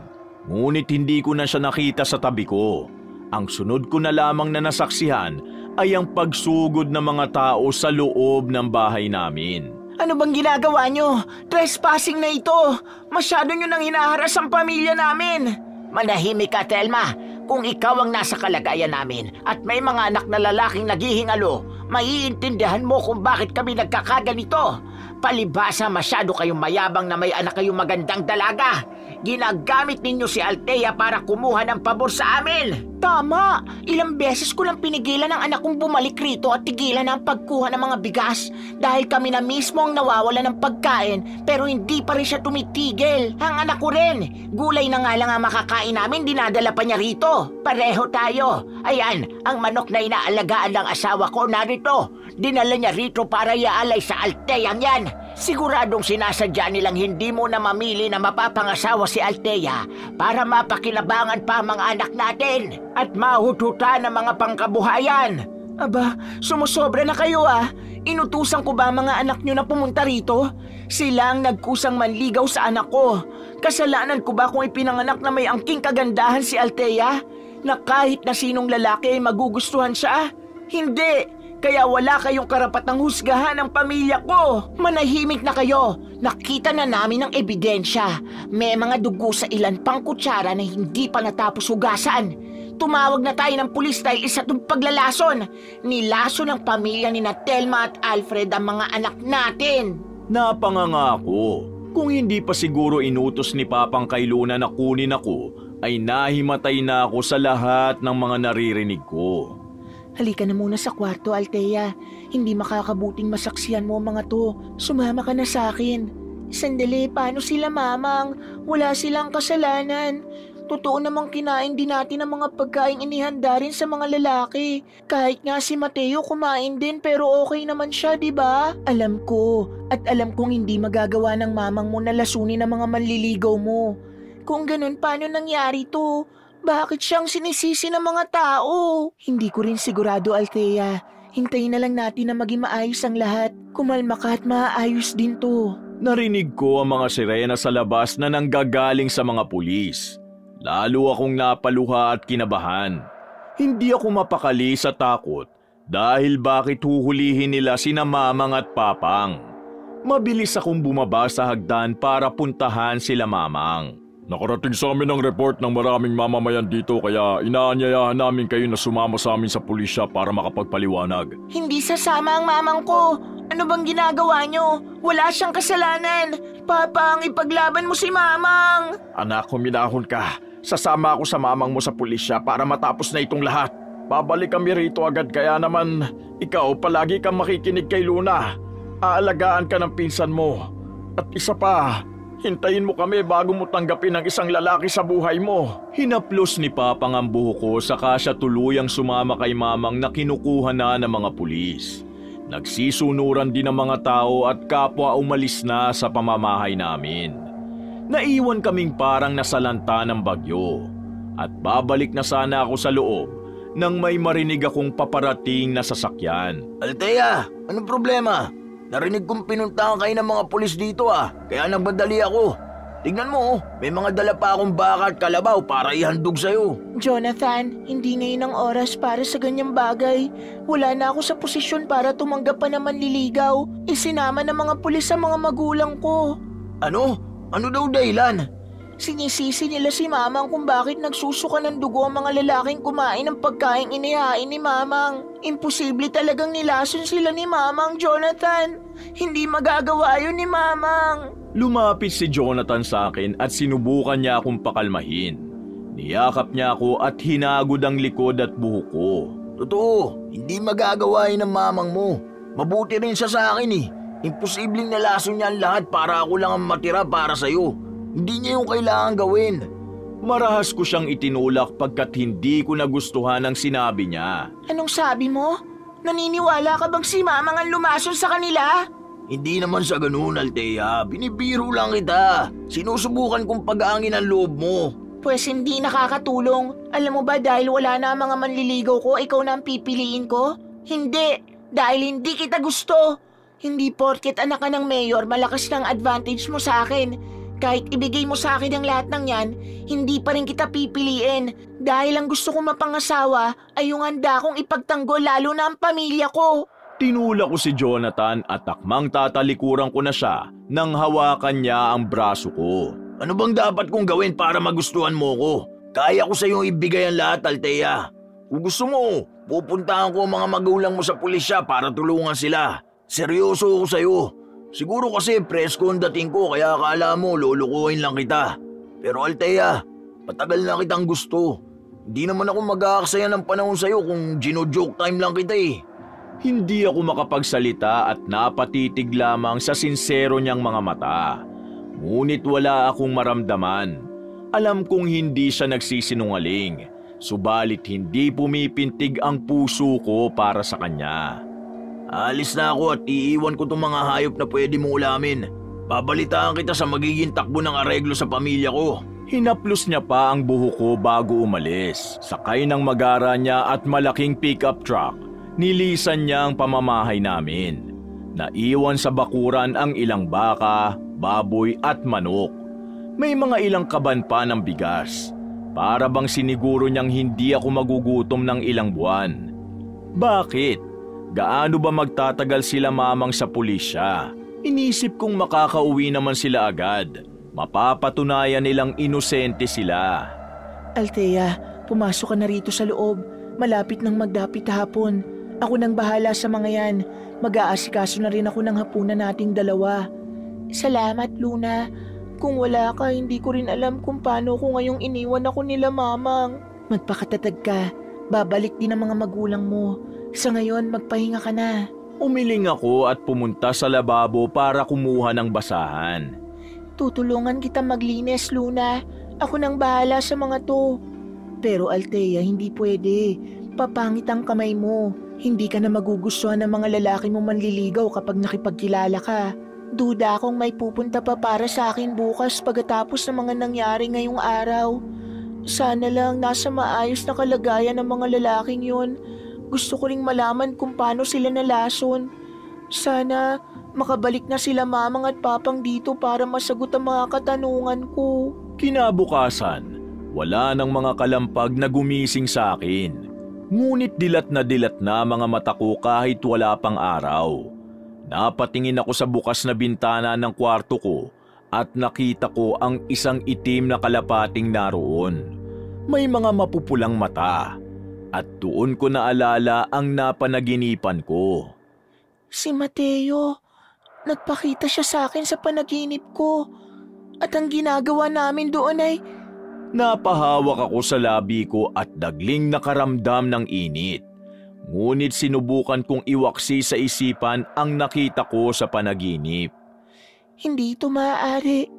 Ngunit hindi ko na siya nakita sa tabi ko. Ang sunod ko na lamang na nasaksihan ay ang pagsugod ng mga tao sa loob ng bahay namin. Ano bang ginagawa nyo? Trespassing na ito. Masyado nyo nang hinaharas ang pamilya namin. Manahimik ka, Telma. Kung ikaw ang nasa kalagayan namin at may mga anak na lalaking naghihingalo, maiintindihan mo kung bakit kami nagkakaganito. Palibhasa, masyado kayong mayabang na may anak kayong magandang dalaga. Ginagamit ninyo si Althea para kumuha ng pabor sa amin. Tama! Ilang beses ko lang pinigilan ang anak kong bumalik rito at tigilan ang pagkuha ng mga bigas dahil kami na mismo ang nawawala ng pagkain pero hindi pa rin siya tumitigil. Ang anak ko rin. Gulay na nga lang ang makakain namin, dinadala pa niya rito. Pareho tayo. Ayan, ang manok na inaalagaan ng asawa ko narito. Dinala niya rito para iaalay sa Althea yan. Siguradong sinasadya nilang hindi mo na mamili na mapapangasawa si Althea para mapakinabangan pa ang mga anak natin at mahututan ng mga pangkabuhayan. Aba, sumusobra na kayo ah. Inutusan ko ba ang mga anak nyo na pumunta rito? Sila ang nagkusang manligaw sa anak ko. Kasalanan ko ba kung ipinanganak na may angking kagandahan si Althea? Na kahit na sinong lalaki ay magugustuhan siya? Hindi! Kaya wala kayong karapatang husgahan ang pamilya ko. Manahimik na kayo. Nakita na namin ang ebidensya. May mga dugo sa ilan pang kutsara na hindi pa natapos hugasan. Tumawag na tayo ng pulis dahil isa itong paglalason. Nilaso ng pamilya ni Telma at Alfred ang mga anak natin. Napanganga ako. Kung hindi pa siguro inutos ni Papang kay Luna na kunin ako, ay nahimatay na ako sa lahat ng mga naririnig ko. Halika na muna sa kwarto, Althea. Hindi makakabuting masaksiyan mo mga to. Sumama ka na sa akin. Sandali, paano sila, Mamang? Wala silang kasalanan. Totoo namang kinain din natin ang mga pagkain inihanda rin sa mga lalaki. Kahit nga si Mateo kumain din pero okay naman siya, di ba? Alam ko. At alam kong hindi magagawa ng mamang mo na lasunin ang mga manliligaw mo. Kung ganun, paano nangyari to? Bakit siyang sinisisi ng mga tao? Hindi ko rin sigurado, Althea. Hintayin na lang natin na maging maayos ang lahat. Kumalma ka at maayos din to. Narinig ko ang mga sirena sa labas na nanggagaling sa mga pulis. Lalo akong napaluha at kinabahan. Hindi ako mapakali sa takot dahil bakit huhulihin nila sina Mamang at Papang. Mabilis akong bumaba sa hagdan para puntahan sila Mamang. Nakarating sa amin ang report ng maraming mamamayan dito kaya inaanyayahan namin kayo na sumama sa amin sa pulisya para makapagpaliwanag. Hindi sasama ang mamang ko. Ano bang ginagawa nyo? Wala siyang kasalanan. Papang, ipaglaban mo si Mamang. Anak, huminahon ka. Sasama ako sa mamang mo sa pulisya para matapos na itong lahat. Babalik kami rito agad kaya naman ikaw palagi kang makikinig kay Luna. Aalagaan ka ng pinsan mo. At isa pa, hintayin mo kami bago mo tanggapin ang isang lalaki sa buhay mo. Hinaplos ni Papang ang buhok ko saka siya tuluyang sumama kay Mamang na kinukuha na ng mga pulis. Nagsisunuran din ang mga tao at kapwa umalis na sa pamamahay namin. Naiwan kaming parang nasalanta ng bagyo. At babalik na sana ako sa loob nang may marinig akong paparating na sasakyan. Althea, anong problema? Narinig kong pinuntahan kayo ng mga pulis dito kaya nagmadali ako. Tingnan mo, may mga dala pa akong baka at kalabaw para ihandog sa'yo. Jonathan, hindi ngayon ang oras para sa ganyang bagay. Wala na ako sa posisyon para tumanggap pa ng manliligaw. Isinama ng mga pulis sa mga magulang ko. Ano? Ano daw dahilan? Sinisisi nila si Mamang kung bakit nagsusuka ng dugo ang mga lalaking kumain ng pagkain inihain ni Mamang. Imposible talagang nilason sila ni Mamang, Jonathan. Hindi magagawa yun ni Mamang. Lumapit si Jonathan sa akin at sinubukan niya akong pakalmahin. Niyakap niya ako at hinagod ang likod at buhok ko. Totoo, hindi magagawa yun ng mamang mo. Mabuti rin siya sa akin eh. Imposibleng nalason niya ang lahat para ako lang ang matira para sa'yo. Hindi niya yung kailangan gawin. Marahas ko siyang itinulak pagkat hindi ko nagustuhan ang sinabi niya. Anong sabi mo? Naniniwala ka bang si Mamang ang lumason sa kanila? Hindi naman sa ganun, Althea. Binibiro lang kita. Sinusubukan kong pag-aangin ang loob mo. Pwes hindi nakakatulong. Alam mo ba dahil wala na ang mga manliligaw ko, ikaw na ang pipiliin ko? Hindi. Dahil hindi kita gusto. Hindi porket anak ka ng mayor, malakas ng advantage mo sa akin. Kahit ibigay mo sa akin ang lahat ng yan, hindi pa rin kita pipiliin. Dahil ang gusto kong mapangasawa ay yung handa kong ipagtanggol lalo na ang pamilya ko. Tinulak ko si Jonathan at takmang tatalikuran ko na siya nang hawakan niya ang braso ko. Ano bang dapat kong gawin para magustuhan mo ko? Kaya ko sa iyong ibigay ang lahat, Althea. Kung gusto mo, pupuntahan ko ang mga magulang mo sa pulisya para tulungan sila. Seryoso ako sa iyo. Siguro kasi presko ang dating ko kaya akala mo lulukuhin lang kita. Pero Althea, matagal na kitang gusto. Hindi naman ako mag-aaksaya ng panahon sa iyo kung gino-joke time lang kita eh. Hindi ako makapagsalita at napatitig lamang sa sinsero niyang mga mata. Ngunit wala akong maramdaman. Alam kong hindi siya nagsisinungaling, subalit hindi pumipintig ang puso ko para sa kanya. Alis na ako at iiwan ko itong mga hayop na pwede mong ulamin. Babalitaan kita sa magiging takbo ng areglo sa pamilya ko. Hinaplos niya pa ang buhok ko bago umalis. Sakay ng magara niya at malaking pickup truck, nilisan niya ang pamamahay namin. Naiwan sa bakuran ang ilang baka, baboy at manok. May mga ilang kaban pa ng bigas. Para bang siniguro niyang hindi ako magugutom ng ilang buwan. Bakit? Gaano ba magtatagal sila mamang sa pulisya? Inisip kong makakauwi naman sila agad. Mapapatunayan nilang inosente sila. Althea, pumasok ka na rito sa loob. Malapit nang magdapit hapon. Ako nang bahala sa mga yan. Mag-aasikaso na rin ako ng hapunan nating dalawa. Salamat, Luna. Kung wala ka, hindi ko rin alam kung paano ko ngayong iniwan ako nila, Mamang. Magpakatatag ka. Babalik din ang mga magulang mo. Sa ngayon, magpahinga ka na. Umiling ako at pumunta sa lababo para kumuha ng basahan. Tutulungan kita maglinis, Luna. Ako nang bahala sa mga to. Pero Althea, hindi pwede. Papangit ang kamay mo. Hindi ka na magugustuhan ng mga lalaki mo manliligaw kapag nakipagkilala ka. Duda akong may pupunta pa para sa akin bukas pagkatapos ng mga nangyari ngayong araw. Sana lang nasa maayos na kalagayan ng mga lalaking yun. Gusto ko ring malaman kung paano sila nalason. Sana makabalik na sila mamang at papang dito para masagot ang mga katanungan ko. Kinabukasan, wala nang mga kalampag na gumising sa akin. Ngunit dilat na mga mata ko kahit wala pang araw. Napatingin ako sa bukas na bintana ng kwarto ko at nakita ko ang isang itim na kalapating naroon. May mga mapupulang mata. At doon ko naalala ang napanaginipan ko. Si Mateo, nagpakita siya sa akin sa panaginip ko. At ang ginagawa namin doon ay... Napahawak ako sa labi ko at dagling nakaramdam ng init. Ngunit sinubukan kong iwaksi sa isipan ang nakita ko sa panaginip. Hindi ito maaari.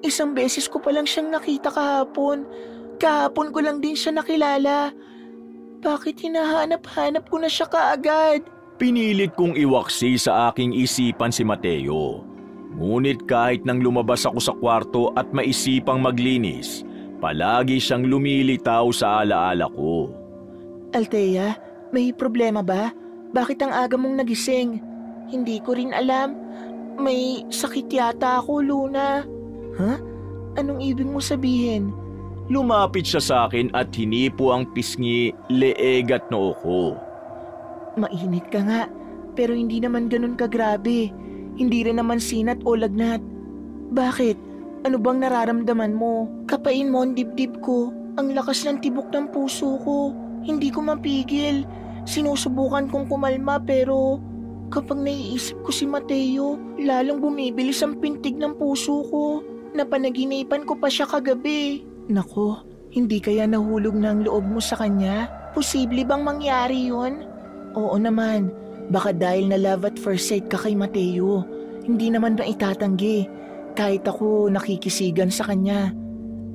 Isang beses ko palang siyang nakita kahapon. Kahapon ko lang din siya nakilala. Bakit hinahanap-hanap ko na siya kaagad? Pinilit kong iwaksi sa aking isipan si Mateo. Ngunit kahit nang lumabas ako sa kwarto at maisipang maglinis, palagi siyang lumilitaw sa alaala ko. Althea, may problema ba? Bakit ang aga mong nagising? Hindi ko rin alam. May sakit yata ako, Luna. Ha? Anong ibig mo sabihin? Lumapit siya sa akin at hinipo ang pisngi, leeg at noo ko. Mainit ka nga, pero hindi naman ganun kagrabe. Hindi rin naman sinat o lagnat. Bakit? Ano bang nararamdaman mo? Kapain mo ang dibdib ko. Ang lakas ng tibok ng puso ko. Hindi ko mapigil. Sinusubukan kong kumalma pero kapag naiisip ko si Mateo, lalong bumibilis ang pintig ng puso ko. Napanaginipan ko pa siya kagabi. Nako, hindi kaya nahulog na ang loob mo sa kanya? Posible bang mangyari yun? Oo naman, baka dahil na love at first sight ka kay Mateo. Hindi naman ba itatanggi? Kahit ako nakikisigan sa kanya.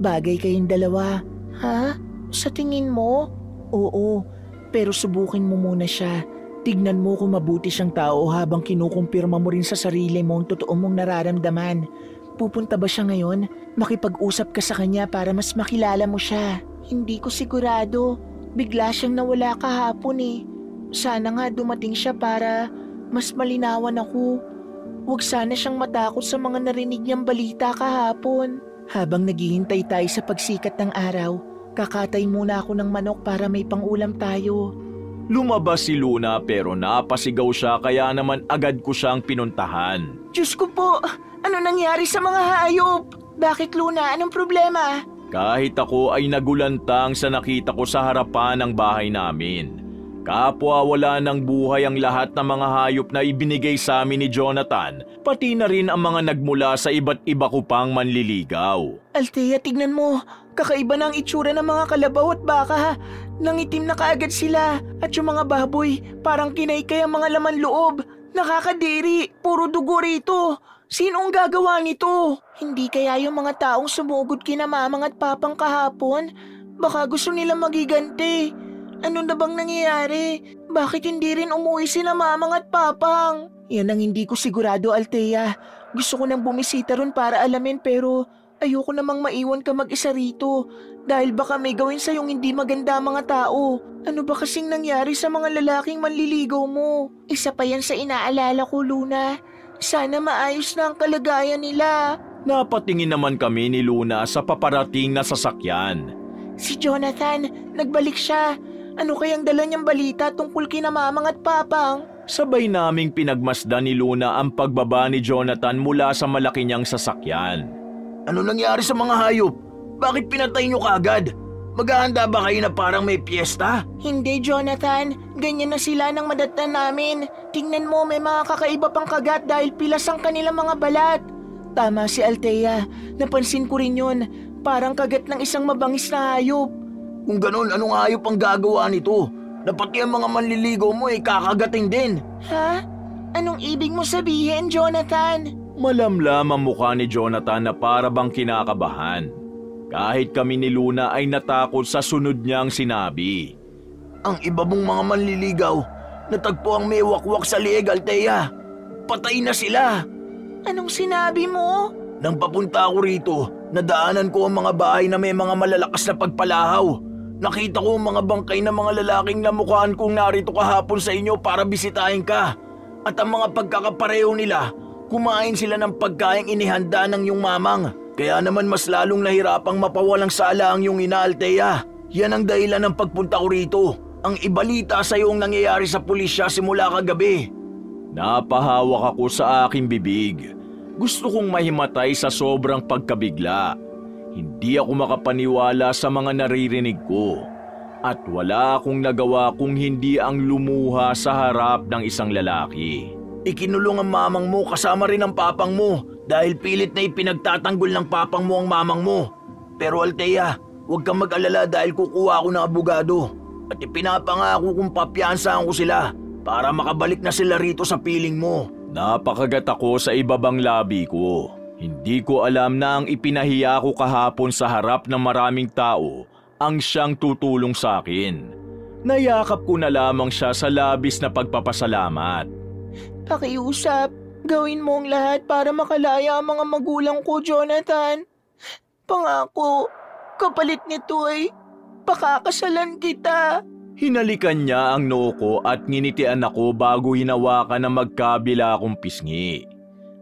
Bagay kayong dalawa. Ha? Sa tingin mo? Oo, pero subukin mo muna siya. Tignan mo kung mabuti siyang tao habang kinukumpirma mo rin sa sarili mo ang totoo mong nararamdaman. Pupunta ba siya ngayon? Makipag-usap ka sa kanya para mas makilala mo siya. Hindi ko sigurado. Bigla siyang nawala kahapon eh. Sana nga dumating siya para mas malinawan ako. Huwag sana siyang matakot sa mga narinig niyang balita kahapon. Habang naghihintay tayo sa pagsikat ng araw, kakatay muna ako ng manok para may pangulam tayo. Lumabas si Luna pero napasigaw siya kaya naman agad ko siyang pinuntahan. Diyos ko po, ano nangyari sa mga hayop? Bakit Luna? Anong problema? Kahit ako ay nagulantang sa nakita ko sa harapan ng bahay namin. Kapwa wala ng buhay ang lahat ng mga hayop na ibinigay sa amin ni Jonathan, pati na rin ang mga nagmula sa iba't iba ko pang manliligaw. Althea, tignan mo. Kakaiba na ang itsura ng mga kalabaw at baka. Nangitim na kaagad sila. At yung mga baboy, parang kinaykay ang mga laman loob. Nakakadiri. Puro dugo rito. Sino ang gagawa nito? Hindi kaya yung mga taong sumugod kina mamang at papang kahapon? Baka gusto nila magiganti. Ano na bang nangyayari? Bakit hindi rin umuwi sila mamang at papang? Yan ang hindi ko sigurado, Althea. Gusto ko nang bumisita ron para alamin pero ayoko namang maiwan ka mag-isa rito dahil baka may gawin sa'yong hindi maganda mga tao. Ano ba kasing nangyari sa mga lalaking manliligaw mo? Isa pa yan sa inaalala ko, Luna. Sana maayos na ang kalagayan nila. Napatingin naman kami ni Luna sa paparating na sasakyan. Si Jonathan, nagbalik siya. Ano kayang dala niyang balita tungkol kina mamang at papang? Sabay naming pinagmasdan ni Luna ang pagbaba ni Jonathan mula sa malaki niyang sasakyan. Ano nangyari sa mga hayop? Bakit pinatay niyo kaagad? Maghahanda ba kayo na parang may piyesta? Hindi, Jonathan. Ganyan na sila ng madatnan namin. Tingnan mo, may mga kakaiba pang kagat dahil pilas ang kanilang mga balat. Tama si Althea. Napansin ko rin yun. Parang kagat ng isang mabangis na hayop. Kung ganon, anong hayop ang gagawa nito? Na pati ang mga manliligaw mo ay kakagating din. Ha? Anong ibig mo sabihin, Jonathan? Malamlam ang mukha ni Jonathan na para bang kinakabahan. Kahit kami ni Luna ay natakot sa sunod niyang sinabi. Ang iba mong mga manliligaw, natagpo ang may wakwak sa lieg, Althea. Patay na sila. Anong sinabi mo? Nang papunta ako rito, nadaanan ko ang mga bahay na may mga malalakas na pagpalahaw. Nakita ko ang mga bangkay ng mga lalaking namukhaan kong narito kahapon sa inyo para bisitahin ka. At ang mga pagkakapareho nila, kumain sila ng pagkaing inihanda ng iyong mamang. Kaya naman mas lalong nahirapang mapawalang sala ang iyong ina, Althea. Yan ang dahilan ng pagpunta ko rito. Ang ibalita sa iyo ang nangyayari sa pulisya simula kagabi. Napahawak ako sa aking bibig. Gusto kong mahimatay sa sobrang pagkabigla. Hindi ako makapaniwala sa mga naririnig ko. At wala akong nagawa kung hindi ang lumuha sa harap ng isang lalaki. Ikinulong ang mamang mo kasama rin ang papang mo dahil pilit na ipinagtatanggol ng papang mo ang mamang mo. Pero Althea, huwag kang mag-alala dahil kukuha ako ng abogado. At ipinapangako kong papiyansahan ko sila para makabalik na sila rito sa piling mo. Napakagat ako sa ibabang labi ko. Hindi ko alam na ang ipinahiya ko kahapon sa harap ng maraming tao ang siyang tutulong sa akin. Nayakap ko na lamang siya sa labis na pagpapasalamat. Pakiusap, gawin mo ang lahat para makalaya ang mga magulang ko, Jonathan. Pangako, kapalit nito ay pakakasalan kita. Hinalikan niya ang noo ko at nginitian ako bago hinawakan ng magkabila akong pisngi.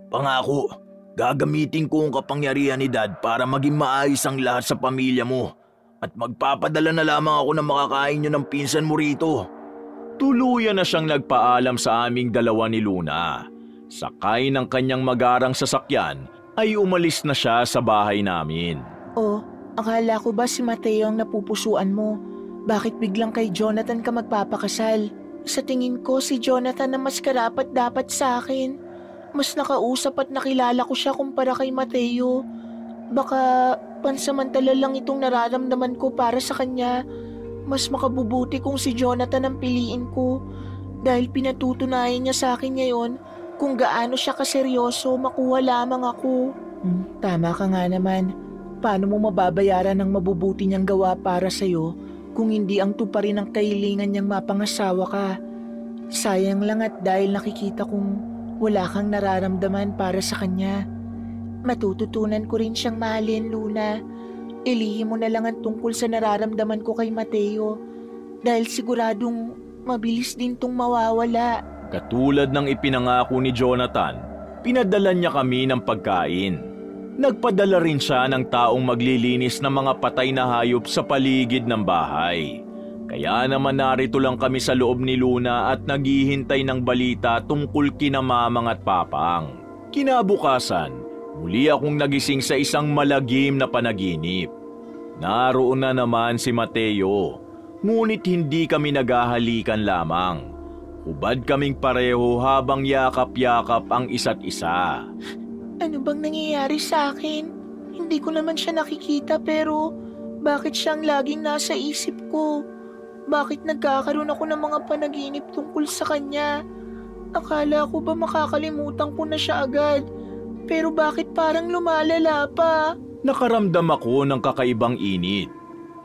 Pangako, gagamitin ko ang kapangyarihan ni Dad para maging maayos ang lahat sa pamilya mo. At magpapadala na lamang ako na makakain nyo ng pinsan mo rito. Tuluyan na siyang nagpaalam sa aming dalawa ni Luna. Sakay ng kanyang magarang sasakyan ay umalis na siya sa bahay namin. Oh, akala ko ba si Mateo ang napupusuan mo? Bakit biglang kay Jonathan ka magpapakasal? Sa tingin ko si Jonathan na mas karapat dapat sa akin. Mas nakausap at nakilala ko siya kumpara kay Mateo. Baka pansamantala lang itong nararamdaman ko para sa kanya. Mas makabubuti kung si Jonathan ang piliin ko. Dahil pinatutunayan niya sa akin ngayon kung gaano siya kaseryoso, makuha lamang ako. Tama ka nga naman. Paano mo mababayaran ang mabubuti niyang gawa para sa'yo kung hindi ang tuparin ng kahilingan niyang mapangasawa ka? Sayang lang at dahil nakikita kong wala kang nararamdaman para sa kanya. Matututunan ko rin siyang mahalin, Luna. Ilihim mo na lang ang tungkol sa nararamdaman ko kay Mateo dahil siguradong mabilis din tong mawawala. Katulad ng ipinangako ni Jonathan, pinadala niya kami ng pagkain. Nagpadala rin siya ng taong maglilinis ng mga patay na hayop sa paligid ng bahay. Kaya naman narito lang kami sa loob ni Luna at naghihintay ng balita tungkol kina Mamang at Papang. Kinabukasan, muli akong nagising sa isang malagim na panaginip. Naroon na naman si Mateo, ngunit hindi kami naghahalikan lamang. Hubad kaming pareho habang yakap-yakap ang isa't isa. Ano bang nangyayari sa akin? Hindi ko naman siya nakikita pero bakit siyang laging nasa isip ko? Bakit nagkakaroon ako ng mga panaginip tungkol sa kanya? Akala ko ba makakalimutan ko na siya agad? Pero bakit parang lumalala pa? Nakaramdam ako ng kakaibang init.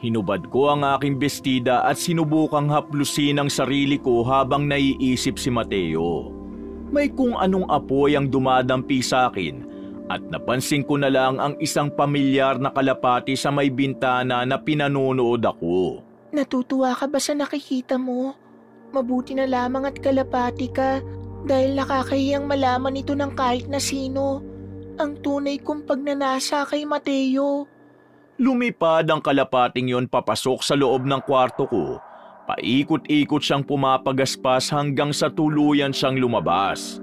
Hinubad ko ang aking bestida at sinubukang haplusin ang sarili ko habang naiisip si Mateo. May kung anong apoy ang dumadampi sa akin at napansin ko na lang ang isang pamilyar na kalapati sa may bintana na pinanonood ako. Natutuwa ka ba sa nakikita mo? Mabuti na lamang at kalapati ka dahil nakakahiyang malaman ito ng kahit na sino. Ang tunay kong pagnanasa kay Mateo. Lumipad ang kalapating yon papasok sa loob ng kwarto ko. Paikot-ikot siyang pumapagaspas hanggang sa tuluyan siyang lumabas.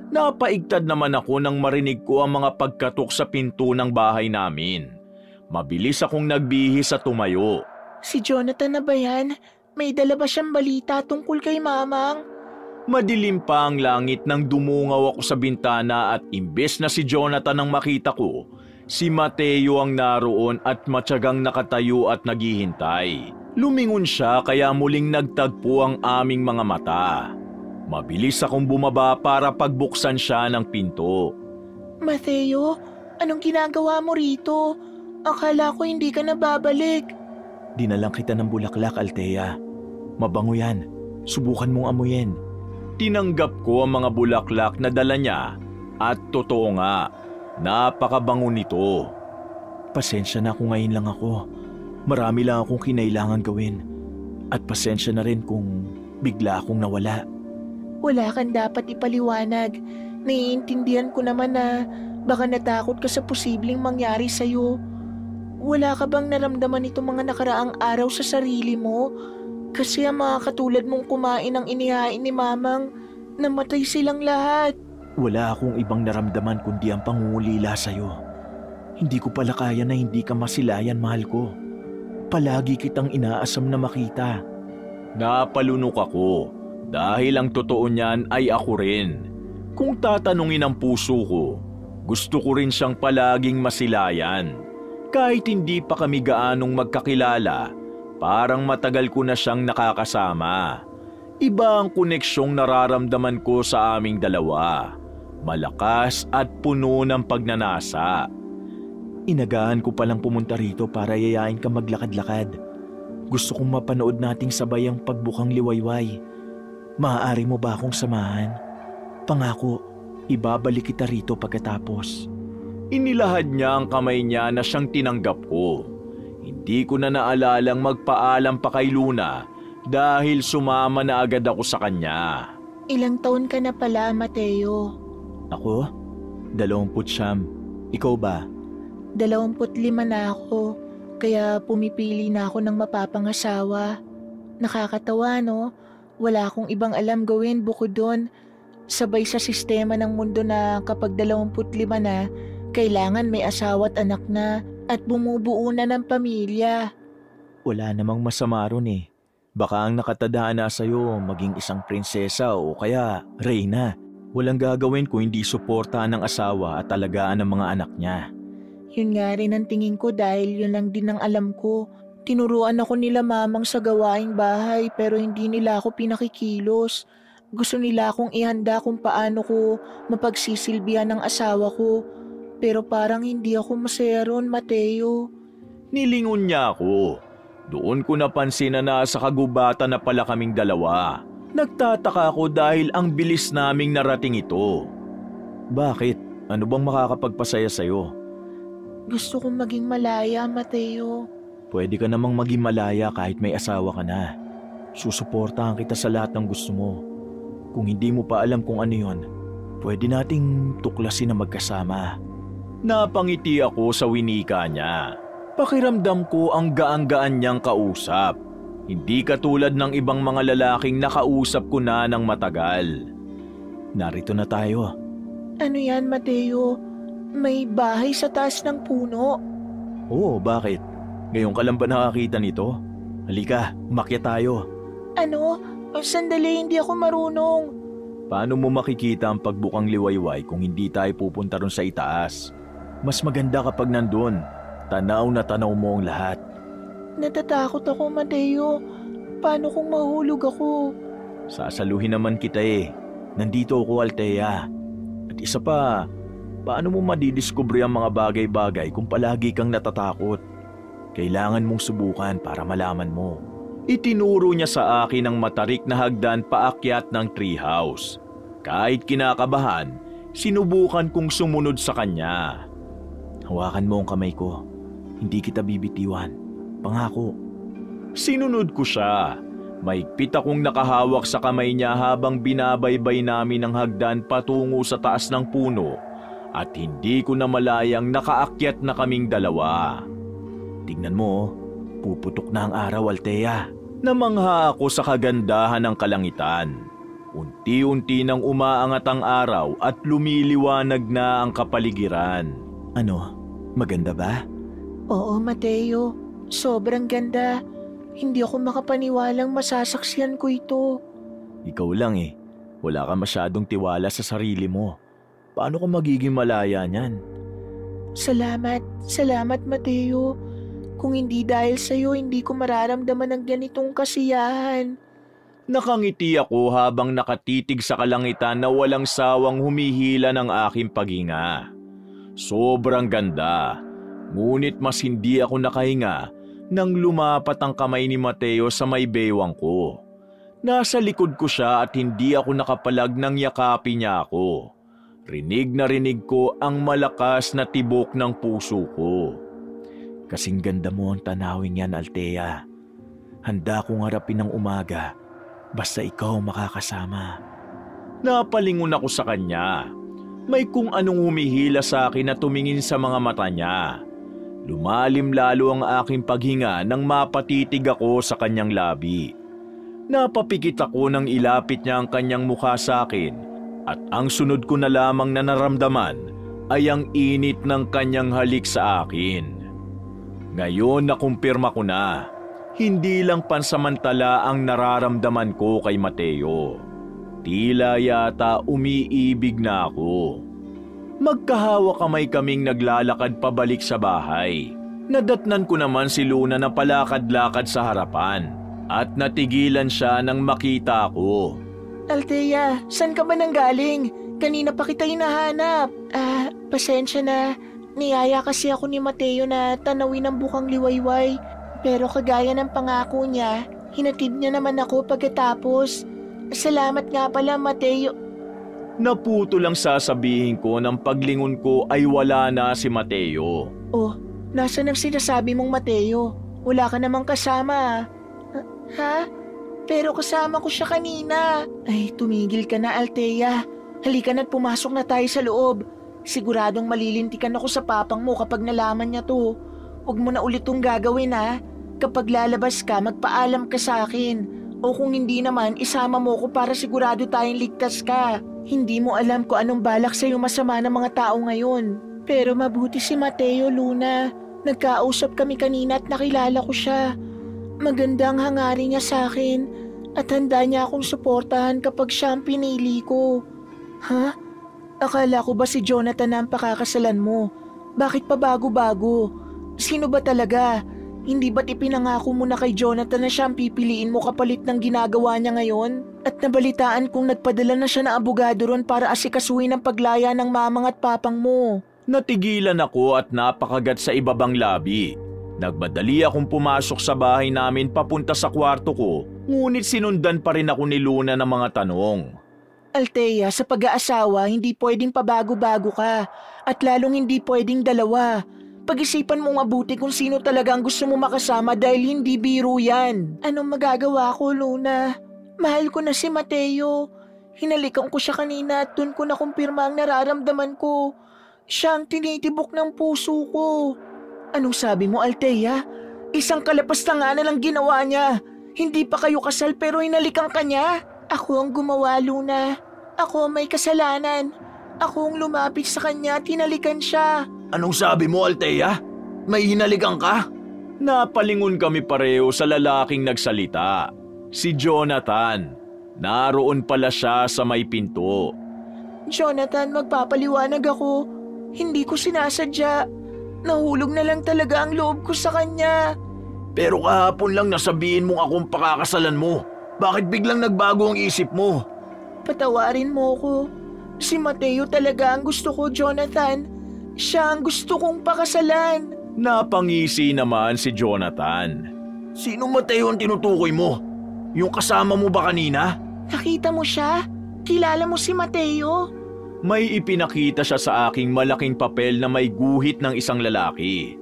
Napaigtad naman ako nang marinig ko ang mga pagkatok sa pinto ng bahay namin. Mabilis akong nagbihis at tumayo. Si Jonathan na ba yan? May dala ba siyang balita tungkol kay Mamang? Madilim pa ang langit nang dumungaw ako sa bintana at imbes na si Jonathan ang makita ko, si Mateo ang naroon at matyagang nakatayo at naghihintay. Lumingon siya kaya muling nagtagpo ang aming mga mata. Mabilis akong bumaba para pagbuksan siya ng pinto. Mateo, anong ginagawa mo rito? Akala ko hindi ka na babalik. Dinalang kita ng bulaklak, Althea. Mabango yan. Subukan mong amuyin. Tinanggap ko ang mga bulaklak na dala niya at totoo nga, napakabango nito. Pasensya na kung ngayon lang ako. Marami lang akong kinailangan gawin. At pasensya na rin kung bigla akong nawala. Wala kang dapat ipaliwanag. Naiintindihan ko naman na baka natakot ka sa posibleng mangyari sa'yo. Wala ka bang naramdaman itong mga nakaraang araw sa sarili mo? Kasi ang mga katulad mong kumain ng inihain ni Mamang, namatay silang lahat. Wala akong ibang naramdaman kundi ang pangungulila sa'yo. Hindi ko pala kaya na hindi ka masilayan, mahal ko. Palagi kitang inaasam na makita. Napalunok ako dahil ang totoo niyan ay ako rin. Kung tatanungin ang puso ko, gusto ko rin siyang palaging masilayan. Kahit hindi pa kami gaanong magkakilala, parang matagal ko na siyang nakakasama. Iba ang koneksyong nararamdaman ko sa aming dalawa. Malakas at puno ng pagnanasa. Inagahan ko palang pumunta rito para yayain ka maglakad-lakad. Gusto kong mapanood nating sabay ang pagbukang liwayway. Maaari mo ba akong samahan? Pangako, ibabalik kita rito pagkatapos. Inilahad niya ang kamay niya na siyang tinanggap ko. Hindi ko na naalalang magpaalam pa kay Luna dahil sumama na agad ako sa kanya. Ilang taon ka na pala, Mateo? Ako? 29. Ikaw ba? 25 na ako, kaya pumipili na ako ng mapapangasawa. Nakakatawa, no? Wala akong ibang alam gawin bukod doon. Sabay sa sistema ng mundo na kapag 25 na, Kailangan may asawa at anak na at bumubuo na ng pamilya. Wala namang masama ron eh. Baka ang nakatadhana sa'yo maging isang prinsesa o kaya reyna. Walang gagawin kung hindi suportahan ng asawa at alagaan ng mga anak niya. Yun nga rin ang tingin ko dahil yun lang din ang alam ko. Tinuruan ako nila mamang sa gawaing bahay pero hindi nila ako pinakikilos. Gusto nila akong ihanda kung paano ko mapagsisilbihan ng asawa ko. Pero parang hindi ako masaya ron, Mateo. Nilingon niya ako. Doon ko napansin na nasa kagubatan na pala kaming dalawa. Nagtataka ako dahil ang bilis naming narating ito. Bakit? Ano bang makakapagpasaya sa'yo? Gusto kong maging malaya, Mateo. Pwede ka namang maging malaya kahit may asawa ka na. Susuportahan kita sa lahat ng gusto mo. Kung hindi mo pa alam kung ano yon, pwede nating tuklasin na magkasama. Napangiti ako sa winika niya. Pakiramdam ko ang gaan-gaan niyang kausap. Hindi katulad ng ibang mga lalaking nakausap ko na ng matagal. Narito na tayo. Ano yan, Mateo? May bahay sa taas ng puno. Oo, bakit? Ngayon ka lang ba nakakita nito? Halika, umakyat tayo. Ano? Sandali, hindi ako marunong. Paano mo makikita ang pagbukang liwayway kung hindi tayo pupunta ron sa itaas? Mas maganda kapag nandun. Tanaw na tanaw mo ang lahat. Natatakot ako, Mateo. Paano kung mahulog ako? Sasaluhin naman kita eh. Nandito ako, Althea. At isa pa, paano mo madidiskubre ang mga bagay-bagay kung palagi kang natatakot? Kailangan mong subukan para malaman mo. Itinuro niya sa akin ang matarik na hagdan paakyat ng treehouse. Kahit kinakabahan, sinubukan kong sumunod sa kanya. Hawakan mo ang kamay ko. Hindi kita bibitiwan. Pangako. Sinunod ko siya. Mahigpit akong nakahawak sa kamay niya habang binabaybay namin ang hagdan patungo sa taas ng puno at hindi ko na malayang nakaakyat na kaming dalawa. Tingnan mo, puputok na ang araw, Althea. Namangha ako sa kagandahan ng kalangitan. Unti-unti nang umaangat ang araw at lumiliwanag na ang kapaligiran. Ano, maganda ba? Oo, Mateo. Sobrang ganda. Hindi ako makapaniwalang masasaksiyan ko ito. Ikaw lang eh. Wala ka masyadong tiwala sa sarili mo. Paano ka magiging malaya niyan? Salamat. Salamat, Mateo. Kung hindi dahil sa'yo, hindi ko mararamdaman ang ganitong kasiyahan. Nakangiti ako habang nakatitig sa kalangitan na walang sawang humihila ng aking paghinga. Sobrang ganda. Ngunit mas hindi ako nakahinga nang lumapat ang kamay ni Mateo sa may baywang ko. Nasa likod ko siya at hindi ako nakapalag nang yakapin niya ako. Rinig na rinig ko ang malakas na tibok ng puso ko. Kasing ganda mo ang tanawin yan, Althea. Handa kong harapin ang umaga, basta ikaw makakasama. Napalingon ako sa kanya. May kung anong humihila sa akin na tumingin sa mga mata niya. Lumalim lalo ang aking paghinga nang mapatitig ako sa kanyang labi. Napapikit ako nang ilapit niya ang kanyang mukha sa akin at ang sunod ko na lamang na naramdaman ay ang init ng kanyang halik sa akin. Ngayon nakumpirma ko na, hindi lang pansamantala ang nararamdaman ko kay Mateo. Tila yata umiibig na ako. Magkahawak kamay kaming naglalakad pabalik sa bahay. Nadatnan ko naman si Luna na palakad-lakad sa harapan at natigilan siya nang makita ko. Althea, saan ka ba nanggaling? Kanina pa kita hinahanap. Pasensya na. Niyaya kasi ako ni Mateo na tanawin ang bukang liwayway. Pero kagaya ng pangako niya, hinatid niya naman ako pagkatapos. Salamat nga pala, Mateo. Naputo lang sasabihin ko nang paglingon ko ay wala na si Mateo. Oh, nasaan ang sinasabi mong Mateo? Wala ka namang kasama. Ha? Pero kasama ko siya kanina. Ay, tumigil ka na, Althea. Halika na't pumasok na tayo sa loob. Siguradong malilintikan ako sa papang mo kapag nalaman niya to. Huwag mo na ulit itong gagawin, ha? Kapag lalabas ka, magpaalam ka sa akin. O kung hindi naman, isama mo ko para sigurado tayong ligtas ka. Hindi mo alam kung anong balak sa'yo masama ng mga tao ngayon. Pero mabuti si Mateo, Luna. Nagkausap kami kanina at nakilala ko siya. Maganda ang hangarin niya sa akin at handa niya akong suportahan kapag siya ang pinili ko. Ha? Akala ko ba si Jonathan ang pakakasalan mo? Bakit pa bago-bago? Sino ba talaga? Hindi ba't ipinangako mo na kay Jonathan na siya ang pipiliin mo kapalit ng ginagawa niya ngayon? At nabalitaan kong nagpadala na siya na abogado ron para asikasuhin ang paglaya ng mamang at papang mo. Natigilan ako at napakagat sa ibabang labi. Nagmadali akong pumasok sa bahay namin papunta sa kwarto ko, ngunit sinundan pa rin ako ni Luna ng mga tanong. Althea, sa pag-aasawa, hindi pwedeng pabago-bago ka at lalong hindi pwedeng dalawa. Pag-isipan mong mabuti kung sino talaga ang gusto mo makasama dahil hindi biro yan. Anong magagawa ko, Luna? Mahal ko na si Mateo. Hinalikan ko siya kanina at dun ko nakumpirma ang nararamdaman ko. Siya ang tinitibok ng puso ko. Anong sabi mo, Althea? Isang kalapas na nga lang ginawa niya. Hindi pa kayo kasal pero hinalikan ka niya. Ako ang gumawa, Luna. Ako may kasalanan. Ako ang lumapit sa kanya at hinalikan siya. Anong sabi mo, Althea? May hinalikan ka? Napalingon kami pareho sa lalaking nagsalita. Si Jonathan. Naroon pala siya sa may pinto. Jonathan, magpapaliwanag ako. Hindi ko sinasadya. Nahulog na lang talaga ang loob ko sa kanya. Pero kahapon lang nasabihin mong akong pakakasalan mo. Bakit biglang nagbago ang isip mo? Patawarin mo ko. Si Mateo talaga ang gusto ko, Jonathan. Siya ang gusto kong pakasalan. Napangisi naman si Jonathan. Sino Mateo ang tinutukoy mo? Yung kasama mo ba kanina? Nakita mo siya? Kilala mo si Mateo? May ipinakita siya sa aking malaking papel na may guhit ng isang lalaki.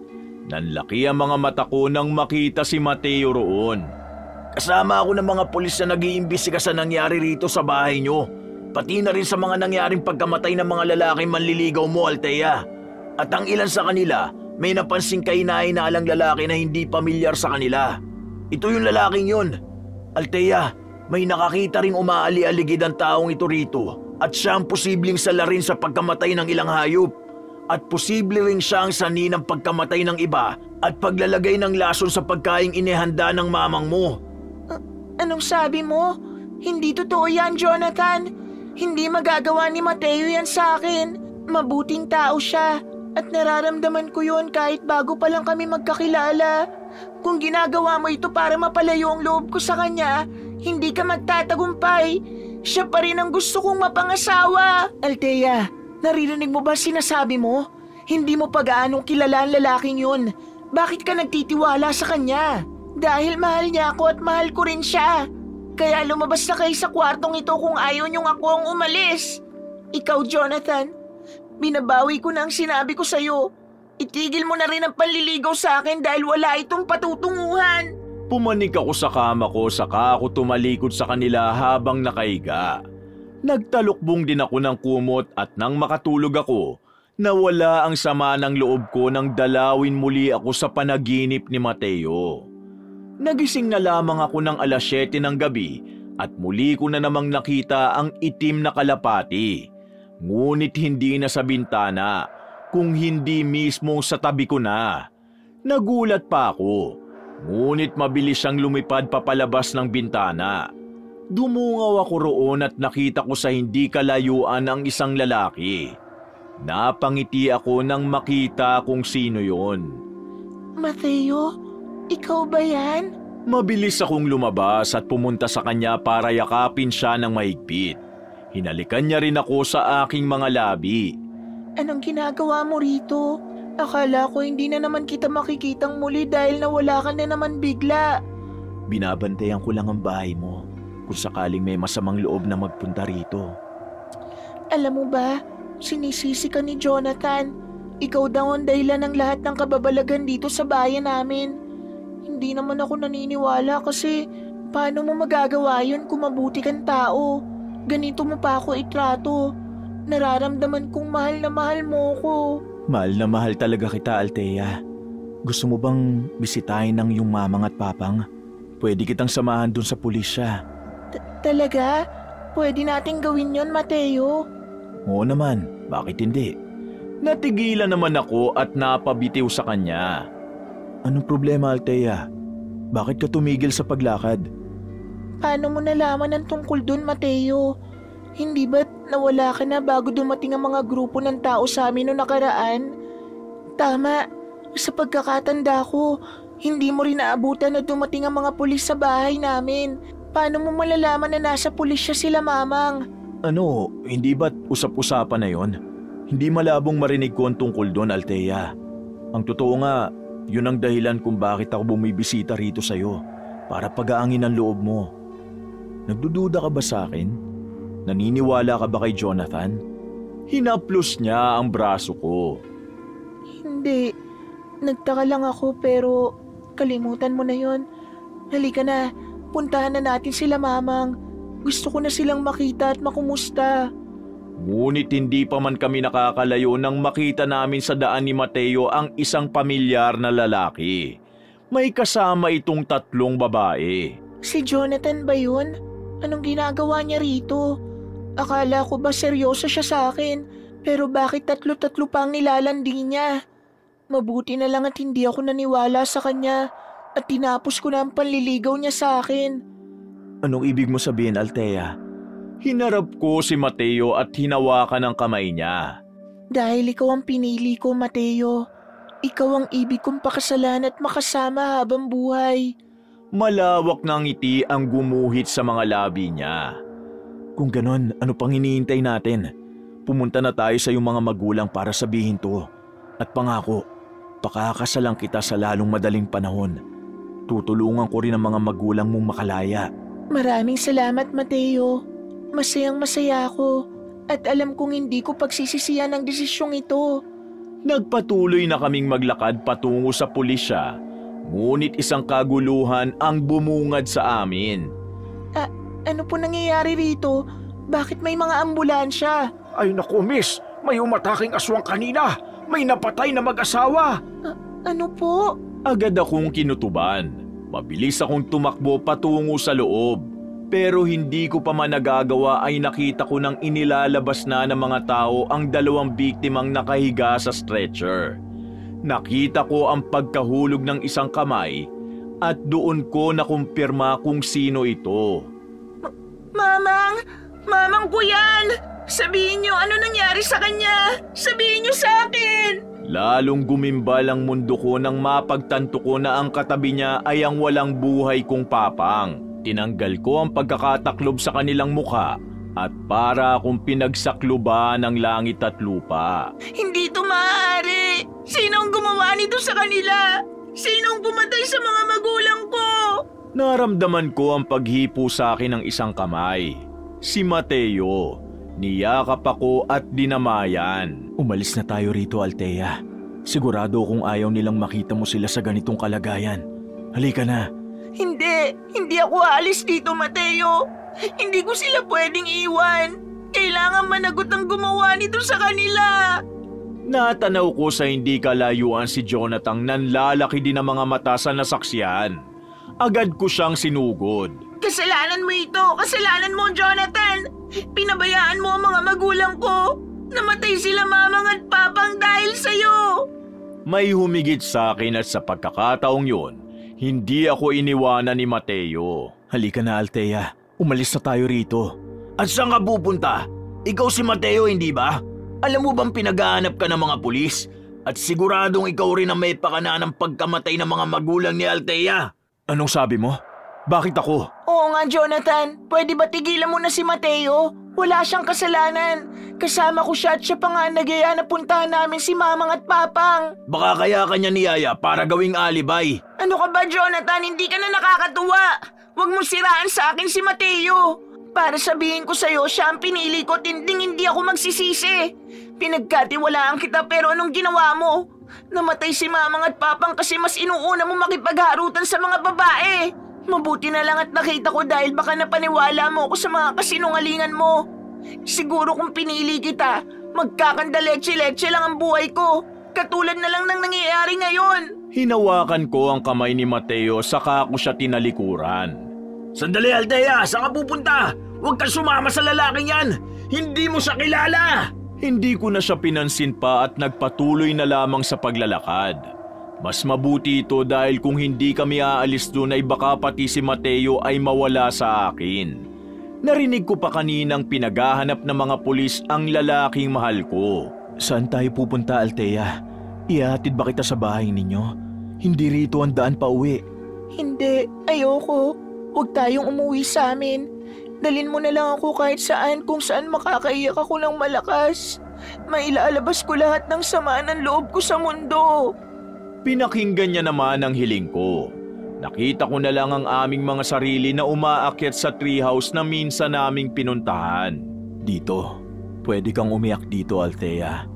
Nanlaki ang mga mata ko nang makita si Mateo roon. Kasama ako ng mga pulis na nag-iimbestiga sa nangyari rito sa bahay nyo. Pati na rin sa mga nangyaring pagkamatay ng mga lalaking manliligaw mo, Althea. At ang ilan sa kanila, may napansing kahinahinalang lalaki na hindi pamilyar sa kanila. Ito yung lalaking yun. Althea, may nakakita ring umaali-aligid ang taong ito rito. At siya ang posibleng salarin sa pagkamatay ng ilang hayop. At posible rin siya ang sani ng pagkamatay ng iba at paglalagay ng lason sa pagkaing inihanda ng mamang mo. Anong sabi mo? Hindi totoo yan, Jonathan. Hindi magagawa ni Mateo yan sa akin. Mabuting tao siya at nararamdaman ko yun kahit bago pa lang kami magkakilala. Kung ginagawa mo ito para mapalayo ang loob ko sa kanya, hindi ka magtatagumpay. Siya pa rin ang gusto kong mapangasawa. Althea, naririnig mo ba sinasabi mo? Hindi mo pa gaanong kilala ang lalaking yun. Bakit ka nagtitiwala sa kanya? Dahil mahal niya ako at mahal ko rin siya. Kaya lumabas na kayo sa kwartong ito kung ayaw niyong ako ang umalis. Ikaw, Jonathan, binabawi ko na ang sinabi ko sa'yo. Itigil mo na rin ang panliligaw sa akin dahil wala itong patutunguhan. Pumanik ako sa kama ko saka ako tumalikod sa kanila habang nakahiga. Nagtalukbong din ako ng kumot at nang makatulog ako, nawala ang sama ng loob ko nang dalawin muli ako sa panaginip ni Mateo. Nagising na lamang ako ng 7:00 ng gabi at muli ko na namang nakita ang itim na kalapati. Ngunit hindi na sa bintana, kung hindi mismo sa tabi ko na. Nagulat pa ako, ngunit mabilis siyang lumipad papalabas ng bintana. Dumungaw ako roon at nakita ko sa hindi kalayuan ang isang lalaki. Napangiti ako nang makita kung sino yon. Mateo, ikaw ba yan? Mabilis akong lumabas at pumunta sa kanya para yakapin siya ng mahigpit. Hinalikan niya rin ako sa aking mga labi. Anong ginagawa mo rito? Akala ko hindi na naman kita makikitang muli dahil nawala ka na naman bigla. Binabantayan ko lang ang bahay mo kung sakaling may masamang loob na magpunta rito. Alam mo ba, sinisisi ka ni Jonathan. Ikaw daw ang dahilan ng lahat ng kababalagan dito sa bayan namin. Hindi naman ako naniniwala kasi paano mo magagawa yun kung mabuti kang tao? Ganito mo pa ako itrato. Nararamdaman kong mahal na mahal mo ko. Mahal na mahal talaga kita, Althea. Gusto mo bang bisitahin ng iyong mamang at papang? Pwede kitang samahan dun sa pulisya. Talaga? Pwede nating gawin yon, Mateo? Oo naman, bakit hindi? Natigilan naman ako at napabitiw sa kanya. Anong problema, Althea? Bakit ka tumigil sa paglakad? Paano mo nalaman ang tungkol dun, Mateo? Hindi ba't nawala ka na bago dumating ang mga grupo ng tao sa amin noong nakaraan? Tama, sa pagkakatanda ko, hindi mo rin naabutan na dumating ang mga pulis sa bahay namin. Paano mo malalaman na nasa pulisya sila, Mamang? Ano, hindi ba't usap-usapan na yon? Hindi malabong marinig ko ang tungkol doon, Althea. Ang totoo nga, yun ang dahilan kung bakit ako bumibisita rito sa'yo, para pagaangin ang loob mo. Nagdududa ka ba sa akin? Naniniwala ka ba kay Jonathan? Hinaplos niya ang braso ko. Hindi. Nagtaka lang ako pero kalimutan mo na yon. Halika na, puntahan na natin sila, Mamang. Gusto ko na silang makita at makumusta. Ngunit hindi pa man kami nakakalayo nang makita namin sa daan ni Mateo ang isang pamilyar na lalaki. May kasama itong 3 babae. Si Jonathan ba yun? Anong ginagawa niya rito? Akala ko ba seryoso siya sa akin? Pero bakit 3 pa ang nilalandi niya? Mabuti na lang at hindi ako naniwala sa kanya at tinapos ko na ang panliligaw niya sa akin. Anong ibig mo sabihin, Althea? Hinarap ko si Mateo at hinawakan ang kamay niya. Dahil ikaw ang pinili ko, Mateo. Ikaw ang ibig kong pakasalan at makasama habang buhay. Malawak na ngiti ang gumuhit sa mga labi niya. Kung ganon, ano pang hinihintay natin? Pumunta na tayo sa iyong mga magulang para sabihin to. At pangako, pakakasalang kita sa lalong madaling panahon. Tutulungan ko rin ang mga magulang mong makalaya. Maraming salamat, Mateo. Masayang-masaya ako. At alam kong hindi ko pagsisisihan ang desisyong ito. Nagpatuloy na kaming maglakad patungo sa pulisya. Ngunit isang kaguluhan ang bumungad sa amin. Ano po nangyayari rito? Bakit may mga ambulansya? Ay naku, miss, may umataking aswang kanina. May napatay na mag-asawa. Ano po? Agad akong kinutuban. Mabilis akong tumakbo patungo sa loob. Pero hindi ko pa man nagagawa ay nakita ko nang inilalabas na ng mga tao ang 2 biktimang nakahiga sa stretcher. Nakita ko ang pagkahulog ng isang kamay at doon ko nakumpirma kung sino ito. Mamang ko yan! Sabihin niyo ano nangyari sa kanya! Sabihin niyo sa akin! Lalong gumimbal ang mundo ko nang mapagtanto ko na ang katabi niya ay ang walang buhay kong papang. Tinanggal ko ang pagkakataklob sa kanilang mukha at para akong pinagsakluban ng langit at lupa. Hindi ito maaari! Sinong gumawa nito sa kanila? Sinong pumatay sa mga magulang ko? Naramdaman ko ang paghipo sa akin ng isang kamay. Si Mateo. Niyakap ako at dinamayan. Umalis na tayo rito, Althea. Sigurado kung ayaw nilang makita mo sila sa ganitong kalagayan. Halika na. Hindi ako aalis dito, Mateo. Hindi ko sila pwedeng iwan. Kailangan managot ang gumawa nito sa kanila. Natanaw ko sa hindi kalayuan si Jonathan nanlalaki din ang mga mata sa nasaksihan. Agad ko siyang sinugod. Kasalanan mo ito! Kasalanan mo, Jonathan! Pinabayaan mo ang mga magulang ko! Namatay sila mamang at papang dahil sa'yo! May humigit sa akin at sa pagkakataong yun, hindi ako iniwanan ni Mateo. Halika na, Althea. Umalis na tayo rito. At saan ka pupunta? Ikaw si Mateo, hindi ba? Alam mo bang pinaghahanap ka ng mga pulis? At siguradong ikaw rin ang may pakana ng pagkamatay ng mga magulang ni Althea. Anong sabi mo? Bakit ako? Oo nga, Jonathan. Pwede ba tigilan mo na si Mateo? Wala siyang kasalanan. Kasama ko siya at siya pa nga nagaya na puntahan namin si Mamang at Papang. Baka kaya kanya niyaya para gawing alibay. Ano ka ba, Jonathan? Hindi ka na nakakatuwa. Huwag mong siraan sa akin si Mateo. Para sabihin ko sa'yo, siya ang pinili ko at hindi ako magsisisi. Pinagkatiwalaan kita pero anong ginawa mo? Namatay si Mamang at Papang kasi mas inuuna mo makipagharutan sa mga babae. Mabuti na lang at nakita ko dahil baka napaniwala mo ako sa mga kasinungalingan mo. Siguro kung pinili kita, magkakandaleche-leche lang ang buhay ko. Katulad na lang ng nangyayari ngayon. Hinawakan ko ang kamay ni Mateo saka ako siya tinalikuran. Sandali, Althea! Saan ka pupunta? Huwag kang sumama sa lalaking yan! Hindi mo siya kilala! Hindi ko na siya pinansin pa at nagpatuloy na lamang sa paglalakad. Mas mabuti ito dahil kung hindi kami aalis doon ay baka pati si Mateo ay mawala sa akin. Narinig ko pa kaninang pinaghahanap ng mga pulis ang lalaking mahal ko. Saan tayo pupunta, Althea? Ihatid ba kita sa bahay ninyo? Hindi rito ang daan pa uwi. Hindi, ayoko. Huwag tayong umuwi sa amin. Dalin mo na lang ako kahit saan kung saan makakaiyak ako ng malakas. Mailalabas ko lahat ng sama ng loob ko sa mundo. Pinakinggan niya naman ang hiling ko. Nakita ko na lang ang aming mga sarili na umaakyat sa treehouse na minsan naming pinuntahan. Dito, pwede kang umiyak dito, Althea.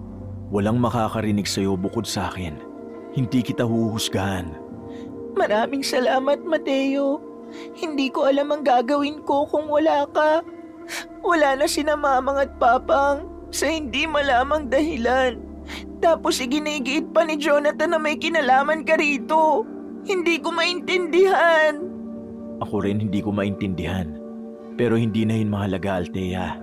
Walang makakarinig sa'yo bukod sa akin. Hindi kita huhusgahan. Maraming salamat, Mateo. Hindi ko alam ang gagawin ko kung wala ka. Wala na sina Mamang at Papang sa hindi malamang dahilan. Tapos iginigiit pa ni Jonathan na may kinalaman ka rito. Hindi ko maintindihan. Ako rin hindi ko maintindihan. Pero hindi na yun mahalaga, Althea.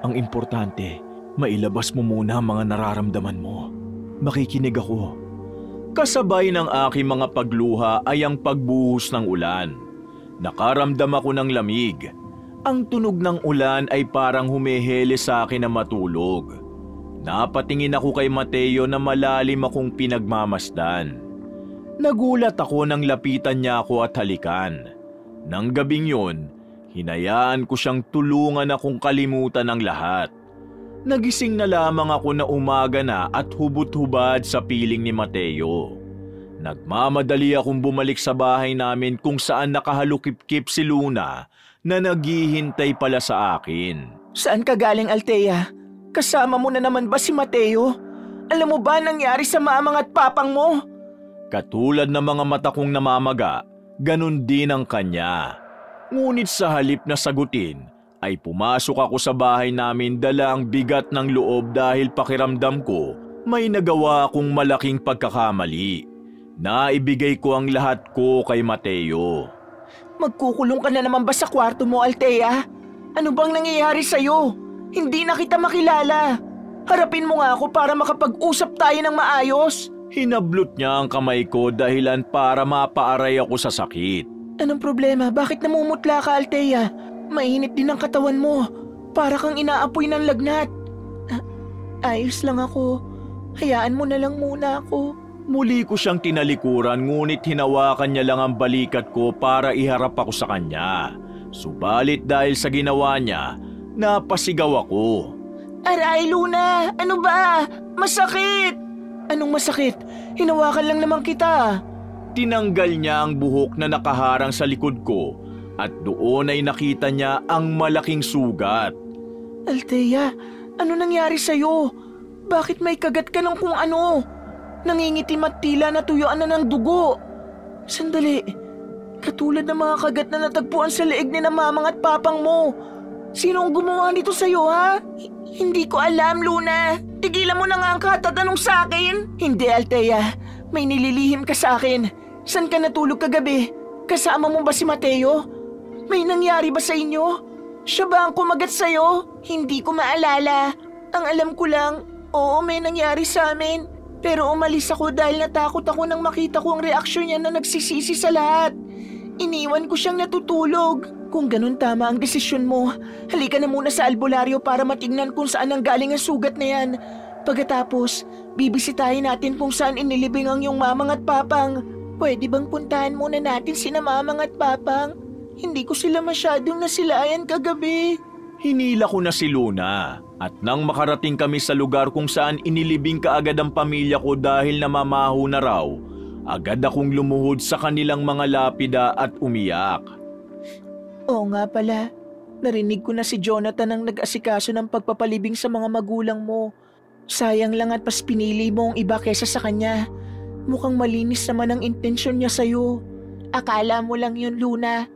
Ang importante, mailabas mo muna ang mga nararamdaman mo. Makikinig ako. Kasabay ng aking mga pagluha ay ang pagbuhos ng ulan. Nakaramdam ako ng lamig. Ang tunog ng ulan ay parang humihele sa akin na matulog. Napatingin ako kay Mateo na malalim akong pinagmamasdan. Nagulat ako nang lapitan niya ako at halikan. Nang gabing yun, hinayaan ko siyang tulungan akong kalimutan ang lahat. Nagising na lamang ako na umaga na at hubot-hubad sa piling ni Mateo. Nagmamadali akong bumalik sa bahay namin kung saan nakahalukip-kip si Luna na naghihintay pala sa akin. Saan ka galing, Althea? Kasama mo na naman ba si Mateo? Alam mo ba nangyari sa Mamang at Papang mo? Katulad ng mga mata kong namamaga, ganun din ang kanya. Ngunit sa halip na sagutin, ay pumasok ako sa bahay namin dala ang bigat ng loob dahil pakiramdam ko may nagawa akong malaking pagkakamali. Naibigay ko ang lahat ko kay Mateo. Magkukulong ka na naman ba sa kwarto mo, Althea? Ano bang nangyayari sa'yo? Hindi na kita makilala. Harapin mo nga ako para makapag-usap tayo ng maayos. Hinablot niya ang kamay ko dahilan para mapaaray ako sa sakit. Anong problema? Bakit namumutla ka, Althea? Mainit din ang katawan mo. Para kang inaapoy ng lagnat. Ayos lang ako. Hayaan mo na lang muna ako. Muli ko siyang tinalikuran ngunit hinawakan niya lang ang balikat ko para iharap ako sa kanya. Subalit dahil sa ginawa niya, napasigaw ako. Aray, Luna! Ano ba? Masakit! Anong masakit? Hinawakan lang naman kita. Tinanggal niya ang buhok na nakaharang sa likod ko at doon ay nakita niya ang malaking sugat. Althea, ano nangyari sa'yo? Bakit may kagat ka ng kung ano? Nangingitim at tila natuyuan na ng dugo. Sandali, katulad ng mga kagat na natagpuan sa leeg ni na Mamang at Papang mo. Sino ang gumawa nito sa'yo, ha? Hindi ko alam, Luna. Tigilan mo na nga ang katatanong sa akin. Hindi, Althea. May nililihim ka sa akin. San ka natulog kagabi? Kasama mo ba si Mateo? May nangyari ba sa inyo? Siya ba ang kumagat sa'yo? Hindi ko maalala. Ang alam ko lang, oo, may nangyari sa amin. Pero umalis ako dahil natakot ako nang makita ko ang reaksyon niya na nagsisisi sa lahat. Iniwan ko siyang natutulog. Kung ganun tama ang desisyon mo, halika na muna sa albularyo para matignan kung saan ang galing ang sugat na yan. Pagkatapos, bibisitahin natin kung saan inilibing ang iyong Mamang at Papang. Pwede bang puntahan muna natin sina Mamang at Papang? Hindi ko sila masyadong nasilayan kagabi. Hinila ko na si Luna at nang makarating kami sa lugar kung saan inilibing kaagad ang pamilya ko dahil namamaho na raw, agad akong lumuhod sa kanilang mga lapida at umiyak. Oo nga pala, narinig ko na si Jonathan ang nag-asikaso ng pagpapalibing sa mga magulang mo. Sayang lang at pas pinili mo ang iba kesa sa kanya. Mukhang malinis naman ang intensyon niya sa'yo. Akala mo lang yun, Luna.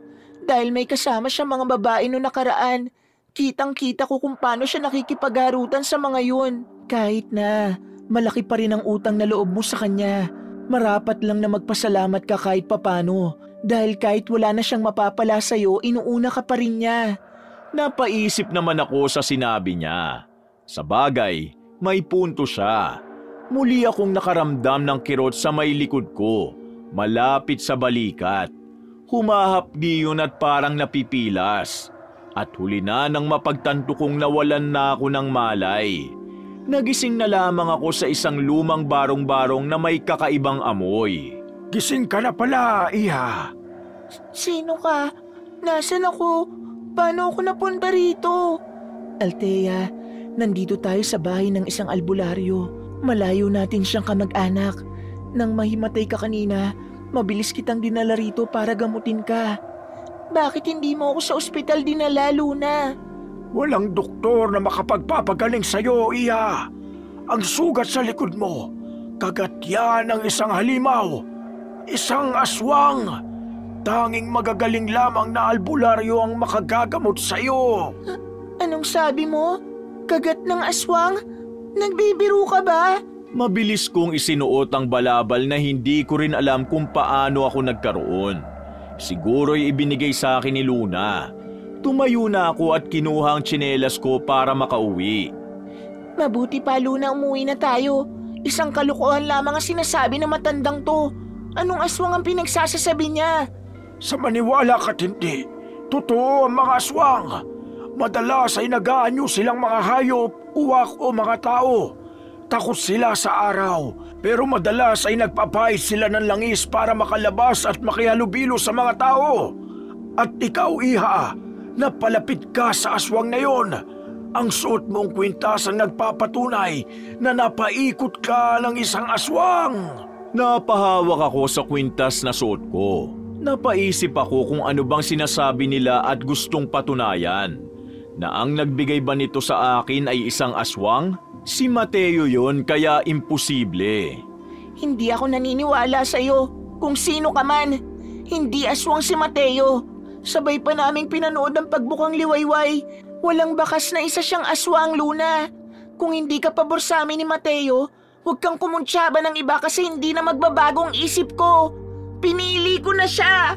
Dahil may kasama siya mga babae noong nakaraan. Kitang-kita ko kung paano siya nakikipagharutan sa mga yun. Kahit na malaki pa rin ang utang na loob mo sa kanya, marapat lang na magpasalamat ka kahit papano. Dahil kahit wala na siyang mapapala sa'yo, inuuna ka pa rin niya. Napaisip naman ako sa sinabi niya. Sa bagay, May punto siya. Muli akong nakaramdam ng kirot sa may likod ko, malapit sa balikat. Humahapdi yun at parang napipilas. At huli na nang mapagtanto kong nawalan na ako ng malay. Nagising na lamang ako sa isang lumang barong-barong na may kakaibang amoy. Gising ka na pala, Iha. Sino ka? Nasaan ako? Paano ako napunta rito? Althea, nandito tayo sa bahay ng isang albularyo. Malayo natin siyang kamag-anak. Nang mahimatay ka kanina, mabilis kitang dinala rito para gamutin ka. Bakit hindi mo ako sa ospital dinala, Luna? Walang doktor na makapagpapagaling sa'yo, Iha. Ang sugat sa likod mo, kagat yan ng isang halimaw, isang aswang. Tanging magagaling lamang na albularyo ang makagagamot sa'yo. Anong sabi mo? Kagat ng aswang? Nagbibiro ka ba? Mabilis kong isinuot ang balabal na hindi ko rin alam kung paano ako nagkaroon. Siguro'y ibinigay sa akin ni Luna. Tumayo na ako at kinuha ang tsinelas ko para makauwi. Mabuti pa, Luna, umuwi na tayo. Isang kalokohan lamang ang sinasabi ng matandang to. Anong aswang ang pinagsasasabi niya? Sa maniwala ka't hindi, totoo ang mga aswang. Madalas ay nagaanyo silang mga hayop, uwak o mga tao. Takot sila sa araw, pero madalas ay nagpapahid sila ng langis para makalabas at makihalubilo sa mga tao. At ikaw, Iha, napalapit ka sa aswang na yon. Ang suot mong kwintas ang nagpapatunay na napaikot ka ng isang aswang. Napahawak ako sa kwintas na suot ko. Napaisip ako kung ano bang sinasabi nila at gustong patunayan. Na ang nagbigay ba nito sa akin ay isang aswang? Si Mateo yon, kaya imposible. Hindi ako naniniwala sa'yo. Kung sino ka man, hindi aswang si Mateo. Sabay pa naming pinanood ang pagbukang liwayway. Walang bakas na isa siyang aswang, Luna. Kung hindi ka pabor sa amin ni Mateo, huwag kang kumuntsaba ng iba kasi hindi na magbabagong isip ko. Pinili ko na siya.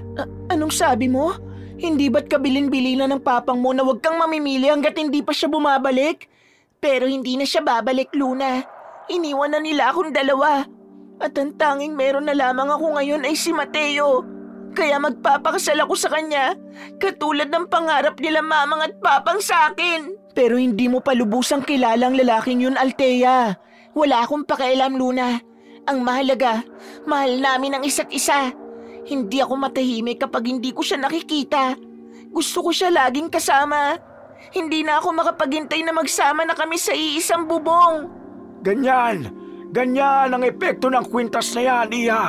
Anong sabi mo? Hindi ba't kabilin-bilina ng papang mo na huwag kang mamimili hanggat hindi pa siya bumabalik? Pero hindi na siya babalik, Luna. Iniwan na nila akong dalawa. At ang tanging meron na lamang ako ngayon ay si Mateo. Kaya magpapakasal ako sa kanya, katulad ng pangarap nila mamang at papang sa akin. Pero hindi mo pa lubusang kilalang lalaking yun, Althea. Wala akong pakialam, Luna. Ang mahalaga, mahal namin ang isa't isa. Hindi ako matahimik kapag hindi ko siya nakikita. Gusto ko siya laging kasama. Hindi na ako makapaghintay na magsama na kami sa iisang bubong. Ganyan ang epekto ng kwintas na yan, Iha.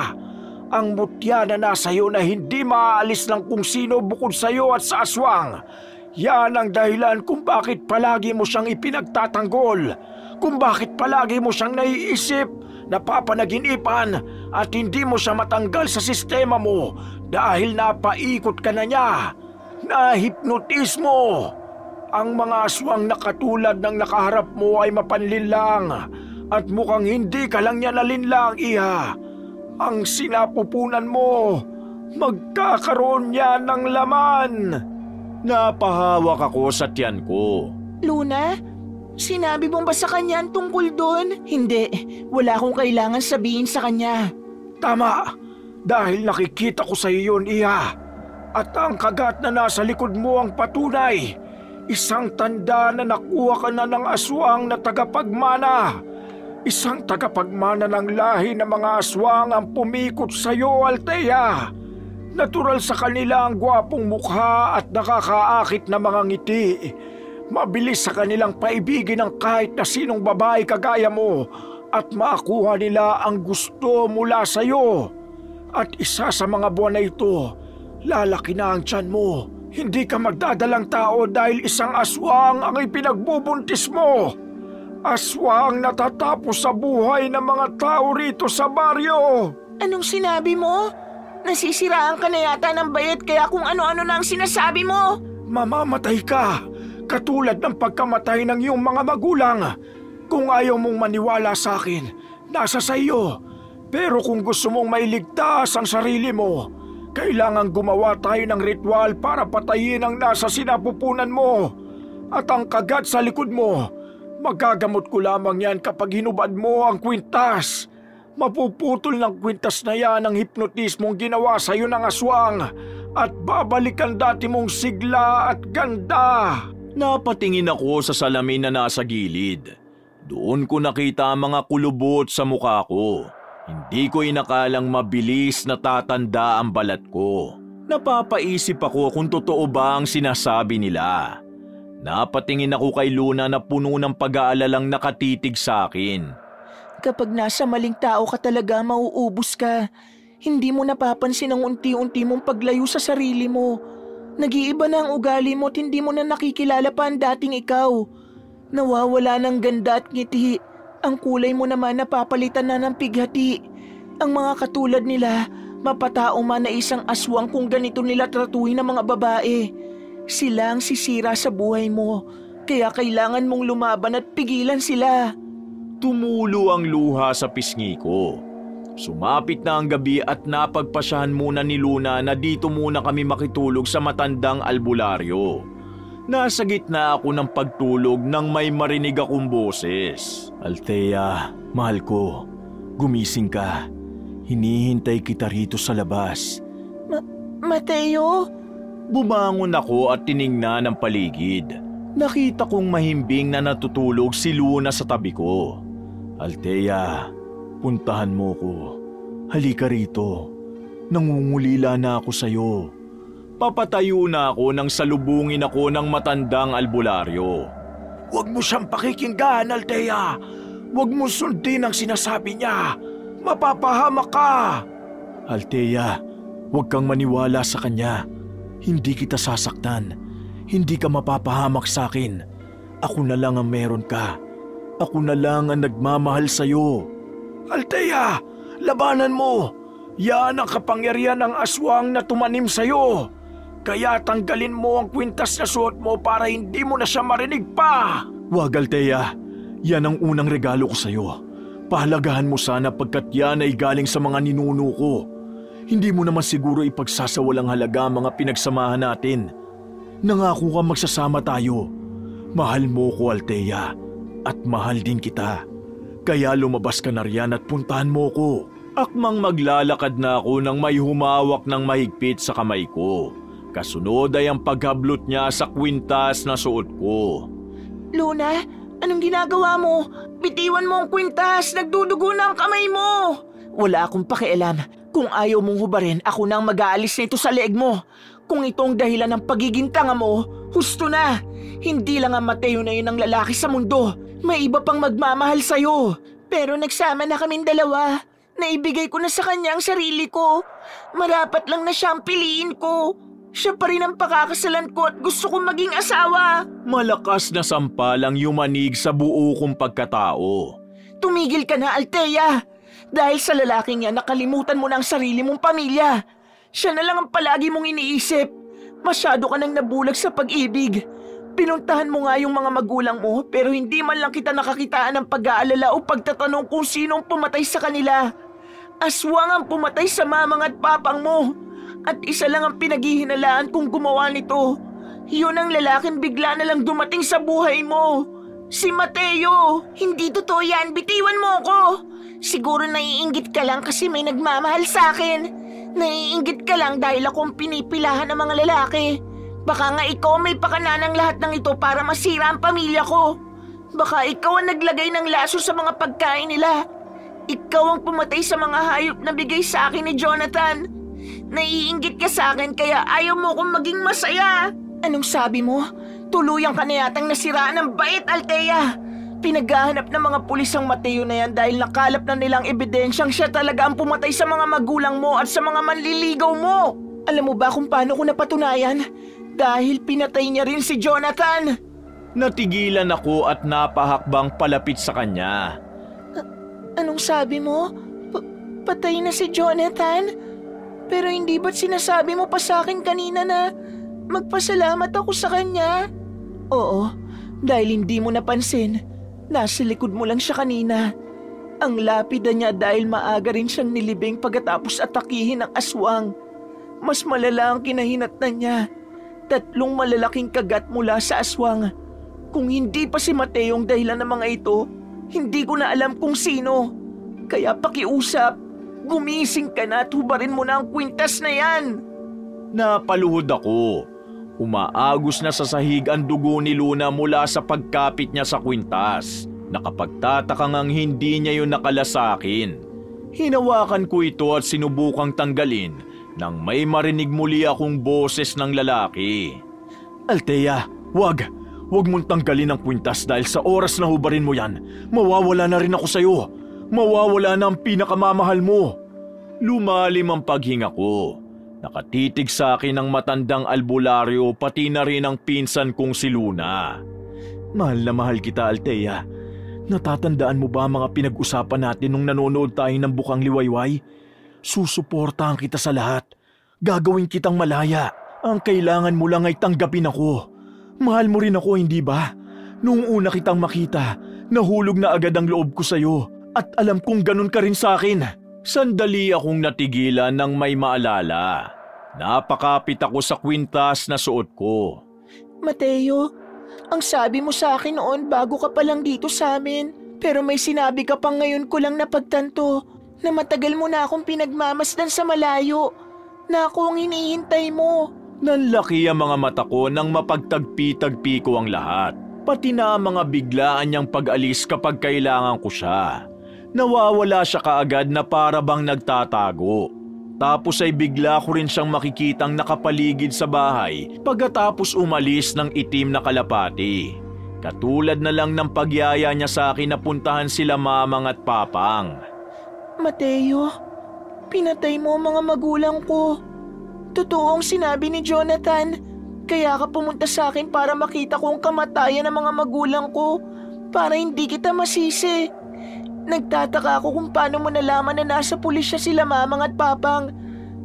Ang mutya na nasa iyo na hindi maaalis ng kung sino bukod sa iyo at sa aswang. Yan ang dahilan kung bakit palagi mo siyang ipinagtatanggol. Kung bakit palagi mo siyang naiisip, napapanaginipan at hindi mo siya matanggal sa sistema mo dahil napaikot ka na niya. Nahipnotismo. Ang mga aswang na katulad ng nakaharap mo ay mapanlinlang at mukhang hindi ka lang niya nalinlang, Iha. Ang sinapupunan mo, magkakaroon niya ng laman. Napahawak ako sa tiyan ko. Luna, sinabi mo ba sa kanya ang tungkol doon? Hindi, wala akong kailangan sabihin sa kanya. Tama, dahil nakikita ko sa iyo yun, Iha. At ang kagat na nasa likod mo ang patunay. Isang tanda na nakuha ka na ng aswang na tagapagmana. Isang tagapagmana ng lahi ng mga aswang ang pumikot sa iyo, Althea. Natural sa kanila ang gwapong mukha at nakakaakit na mga ngiti. Mabilis sa kanilang paibigin ang kahit na sinong babae kagaya mo at makuha nila ang gusto mula sa iyo. At isa sa mga buwan na ito, lalaki na ang tiyan mo. Hindi ka magdadalang tao dahil isang aswang ang ipinagbubuntis mo. Aswang natatapos sa buhay ng mga tao rito sa baryo. Anong sinabi mo? Nasisiraan ka na yata ng bayet kaya kung ano-ano na ang sinasabi mo. Mamamatay ka, katulad ng pagkamatay ng iyong mga magulang. Kung ayaw mong maniwala sa akin, nasa sa iyo. Pero kung gusto mong mailigtas ang sarili mo, kailangan gumawa tayo ng ritual para patayin ang nasa sinapupunan mo. At ang kagat sa likod mo, Magagamot ko lamang yan kapag hinubad mo ang kwintas. Mapuputol ng kwintas na yan ang hipnotismong ginawa sa iyo ng aswang at babalik ang dati mong sigla at ganda. Napatingin ako sa salamin na nasa gilid. Doon ko nakita ang mga kulubot sa mukha ko. Hindi ko inakalang mabilis na tatanda ang balat ko. Napapaisip ako kung totoo ba ang sinasabi nila. Napatingin ako kay Luna na puno ng pag-aalalang nakatitig sa akin. Kapag nasa maling tao ka talaga, mauubos ka. Hindi mo napapansin ang unti-unti mong paglayo sa sarili mo. Nag-iiba na ang ugali mo at hindi mo na nakikilala pa ang dating ikaw. Nawawala ng ganda at ngiti. Ang kulay mo naman napapalitan na ng pighati. Ang mga katulad nila, mapatao man na isang aswang kung ganito nila tratuhin ang mga babae. Sila ang sisira sa buhay mo, kaya kailangan mong lumaban at pigilan sila. Tumulo ang luha sa pisngi ko. Sumapit na ang gabi at napagpasyahan muna ni Luna na dito muna kami makitulog sa matandang albularyo. Nasa gitna ako ng pagtulog nang may marinig akong boses. Althea, mahal ko, gumising ka. Hinihintay kita rito sa labas. Mateo? Bumangon ako at tiningnan ang paligid. Nakita kong mahimbing na natutulog si Luna sa tabi ko. Althea, puntahan mo ko. Halika rito. Nangungulila na ako sa'yo. Papatayo na ako nang salubungin ako ng matandang albularyo. Huwag mo siyang pakikinggan, Althea. Huwag mo sundin ang sinasabi niya. Mapapahamak ka. Althea, huwag kang maniwala sa kanya. Hindi kita sasaktan. Hindi ka mapapahamak sa akin. Ako na lang ang meron ka. Ako na lang ang nagmamahal sa'yo. Althea, labanan mo. Yan ang kapangyarihan ng aswang na tumanim sa'yo. Kaya tanggalin mo ang kwintas na suot mo para hindi mo na siya marinig pa. Wag, Althea. Yan ang unang regalo ko sa'yo. Pahalagahan mo sana pagkat yan ay galing sa mga ninuno ko. Hindi mo naman siguro ipagsasawalang halaga ang mga pinagsamahan natin. Nangako ka magsasama tayo. Mahal mo ko, Althea. At mahal din kita. Kaya lumabas ka na riyan at puntahan mo ko. Akmang maglalakad na ako nang may humawak ng mahigpit sa kamay ko. Kasunod ay ang paghablot niya sa kwintas na suot ko. Luna, anong ginagawa mo? Bitiwan mo ang kwintas, nagdudugo na ang kamay mo. Wala akong pakialam. Kung ayaw mong hubarin, ako nang mag-aalis nito sa leeg mo. Kung itong dahilan ng pagiging tanga mo, husto na. Hindi lang ang Mateo na yun ang lalaki sa mundo. May iba pang magmamahal sa'yo. Pero nagsama na kaming dalawa. Naibigay ko na sa kanya ang sarili ko. Marapat lang na siya ang piliin ko. Siya pa rin ang pakakasalan ko at gusto kong maging asawa. Malakas na sampalang yumanig sa buo kong pagkatao. Tumigil ka na, Althea. Dahil sa lalaking yan, nakalimutan mo na ang sarili mong pamilya. Siya na lang ang palagi mong iniisip. Masyado ka nang nabulag sa pag-ibig. Pinuntahan mo nga yung mga magulang mo pero hindi man lang kita nakakitaan ng pag-aalala o pagtatanong kung sinong pumatay sa kanila. Aswang ang pumatay sa mamang at papang mo. At isa lang ang pinaghihinalaan kung gumawa nito. Yun ang lalaking bigla na lang dumating sa buhay mo. Si Mateo. Hindi totoo yan. Bitiwan mo ako. Siguro naiinggit ka lang kasi may nagmamahal sa akin. Naiinggit ka lang dahil akong pinipilahan ng mga lalaki. Baka nga ikaw may pakana ng lahat ng ito para masira ang pamilya ko. Baka ikaw ang naglagay ng laso sa mga pagkain nila. Ikaw ang pumatay sa mga hayop na bigay sa akin ni Jonathan. Naiinggit ka sa akin kaya ayaw mo akong maging masaya. Anong sabi mo? Tuluyang ka na yatang nasiraan ng bait, Althea. Pinaghahanap ng mga pulis ang Mateo na yan dahil nakalap na nilang ebidensyang siya talaga ang pumatay sa mga magulang mo at sa mga manliligaw mo. Alam mo ba kung paano ko napatunayan? Dahil pinatay niya rin si Jonathan. Natigilan ako at napahakbang palapit sa kanya. Anong sabi mo? Patay na si Jonathan? Pero hindi ba't sinasabi mo pa sa akin kanina na magpasalamat ako sa kanya? Oo, dahil hindi mo napansin. Nasa likod mo lang siya kanina. Ang lapida niya dahil maaga rin siyang nilibing pagkatapos atakihin ng aswang. Mas malala ang kinahinatnan niya. 3 malalaking kagat mula sa aswang. Kung hindi pa si Mateo ang dahilan ng mga ito, hindi ko na alam kung sino. Kaya pakiusap, gumising ka na at hubarin mo na ang kwintas na yan. Napaluhod ako. Umaagos na sa sahig ang dugo ni Luna mula sa pagkapit niya sa kwintas. Nakapagtataka ngang hindi niya yun nakala sa akin. Hinawakan ko ito at sinubukang tanggalin nang may marinig muli akong boses ng lalaki. Althea, wag mong tanggalin ang kwintas dahil sa oras na hubarin mo yan, mawawala na rin ako sa'yo. Mawawala na ang pinakamamahal mo. Lumalim ang paghinga ko. Nakatitig sa akin ang matandang albularyo pati na rin ang pinsan kong si Luna. Mahal na mahal kita, Althea. Natatandaan mo ba mga pinag-usapan natin nung nanonood tayo ng Bukang Liwayway? Susuportahan kita sa lahat. Gagawin kitang malaya. Ang kailangan mo lang ay tanggapin ako. Mahal mo rin ako, hindi ba? Noong una kitang makita, nahulog na agad ang loob ko sa'yo. At alam kong ganun ka rin sa akin. Sandali akong natigilan nang may maalala. Napakapit ako sa kwintas na suot ko. Mateo, ang sabi mo sa akin noon bago ka pa lang dito sa amin. Pero may sinabi ka pang ngayon ko lang napagtanto na matagal mo na akong pinagmamasdan sa malayo. Na ako ang hinihintay mo. Nanlaki ang mga mata ko nang mapagtagpi-tagpi ko ang lahat. Pati na ang mga biglaan niyang pag-alis kapag kailangan ko siya. Nawawala siya kaagad na para bang nagtatago. Tapos ay bigla ko rin siyang makikitang nakapaligid sa bahay pagkatapos umalis ng itim na kalapati. Katulad na lang ng pagyaya niya sa akin na puntahan sila mamang at papang. Mateo, pinatay mo ang mga magulang ko. Totoo ang sinabi ni Jonathan. Kaya ka pumunta sa akin para makita ko ang kamatayan ng mga magulang ko para hindi kita masisi. Nagtataka ako kung paano mo nalaman na nasa pulisya sila mamang at papang.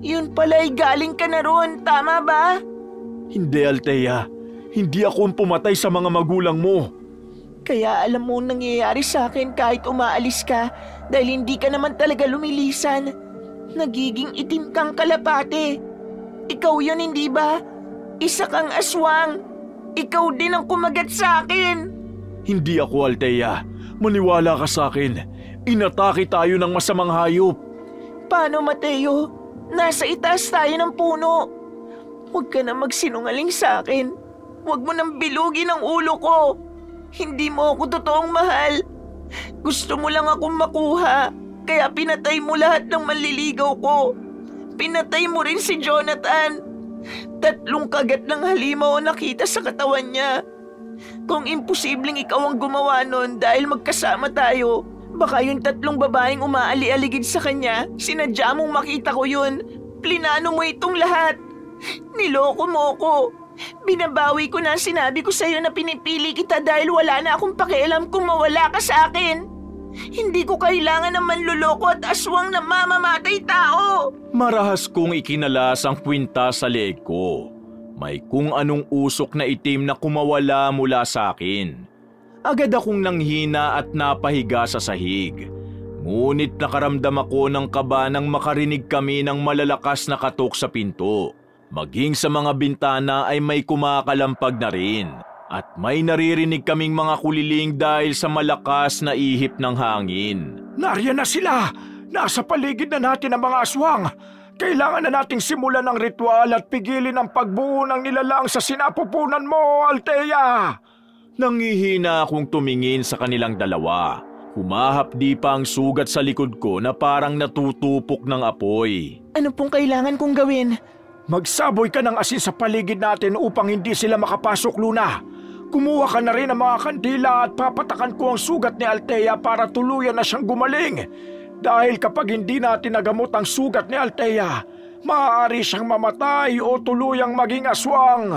Yun pala ay galing ka na ron, tama ba? Hindi, Althea. Hindi ako ang pumatay sa mga magulang mo. Kaya alam mo ang nangyayari sa akin kahit umaalis ka dahil hindi ka naman talaga lumilisan. Nagiging itim kang kalapate. Ikaw yun, hindi ba? Isa kang aswang. Ikaw din ang kumagat sa akin. Hindi ako, Althea. Maniwala ka sa akin. Inatake tayo ng masamang hayop. Paano, Mateo? Nasa itaas tayo ng puno. Huwag ka na magsinungaling sa akin. Huwag mo nang bilugin ang ulo ko. Hindi mo ako totoong mahal. Gusto mo lang akong makuha. Kaya pinatay mo lahat ng manliligaw ko. Pinatay mo rin si Jonathan. 3 kagat ng halimaw ang nakita sa katawan niya. Kung imposibleng ikaw ang gumawa nun dahil magkasama tayo, baka yung 3 babaeng umaali-aligid sa kanya, sinadya mong makita ko yun. Plinano mo itong lahat. Niloko mo ko. Binabawi ko na ang sinabi ko sa'yo na pinipili kita dahil wala na akong pakialam kung mawala ka sa akin. Hindi ko kailangan ng manluloko at aswang na mamamatay tao. Marahas kong ikinalas ang kwintas sa leeg ko. May kung anong usok na itim na kumawala mula sa akin. Agad akong nanghina at napahiga sa sahig. Ngunit nakaramdam ako ng kaba nang makarinig kami ng malalakas na katok sa pinto. Maging sa mga bintana ay may kumakalampag na rin. At may naririnig kaming mga kuliling dahil sa malakas na ihip ng hangin. Nariyan na sila! Nasa paligid na natin ang mga aswang! Kailangan na nating simulan ang ritual at pigilin ang pagbuo ng nilalang sa sinapupunan mo, Althea! Nangihina akong tumingin sa kanilang dalawa. Humahapdi pa ang sugat sa likod ko na parang natutupok ng apoy. Ano pong kailangan kong gawin? Magsaboy ka ng asin sa paligid natin upang hindi sila makapasok, Luna. Kumuha ka na rin ng mga kandila at papatakan ko ang sugat ni Althea para tuluyan na siyang gumaling. Dahil kapag hindi natin nagamot ang sugat ni Althea, maaari siyang mamatay o tuluyang maging aswang.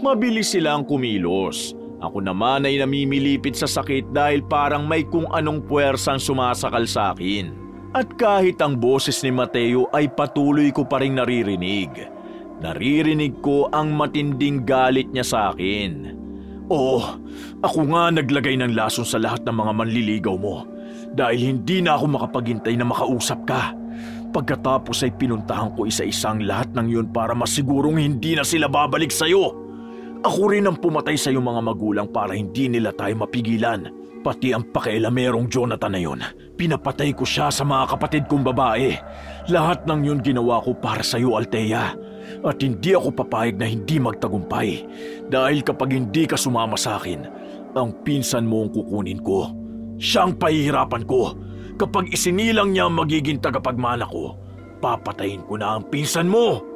Mabilis silang kumilos. Ako naman ay namimilipit sa sakit dahil parang may kung anong puwersang sumasakal sa akin. At kahit ang boses ni Mateo ay patuloy ko pa rin naririnig. Naririnig ko ang matinding galit niya sa akin. Oo, ako nga naglagay ng lason sa lahat ng mga manliligaw mo. Dahil hindi na ako makapaghintay na makausap ka. Pagkatapos ay pinuntahan ko isa-isang lahat ng yun para masigurong hindi na sila babalik sa'yo. Ako rin ang pumatay sa iyong mga magulang para hindi nila tayo mapigilan. Pati ang pakialamerong Jonathan na yun. Pinapatay ko siya sa mga kapatid kong babae. Lahat ng yun ginawa ko para sa iyo, Althea. At hindi ako papayag na hindi magtagumpay. Dahil kapag hindi ka sumama sa akin, ang pinsan mo ang kukunin ko. Siya ang pahihirapan ko. Kapag isinilang niya ang magiging tagapagmana ko, papatayin ko na ang pinsan mo.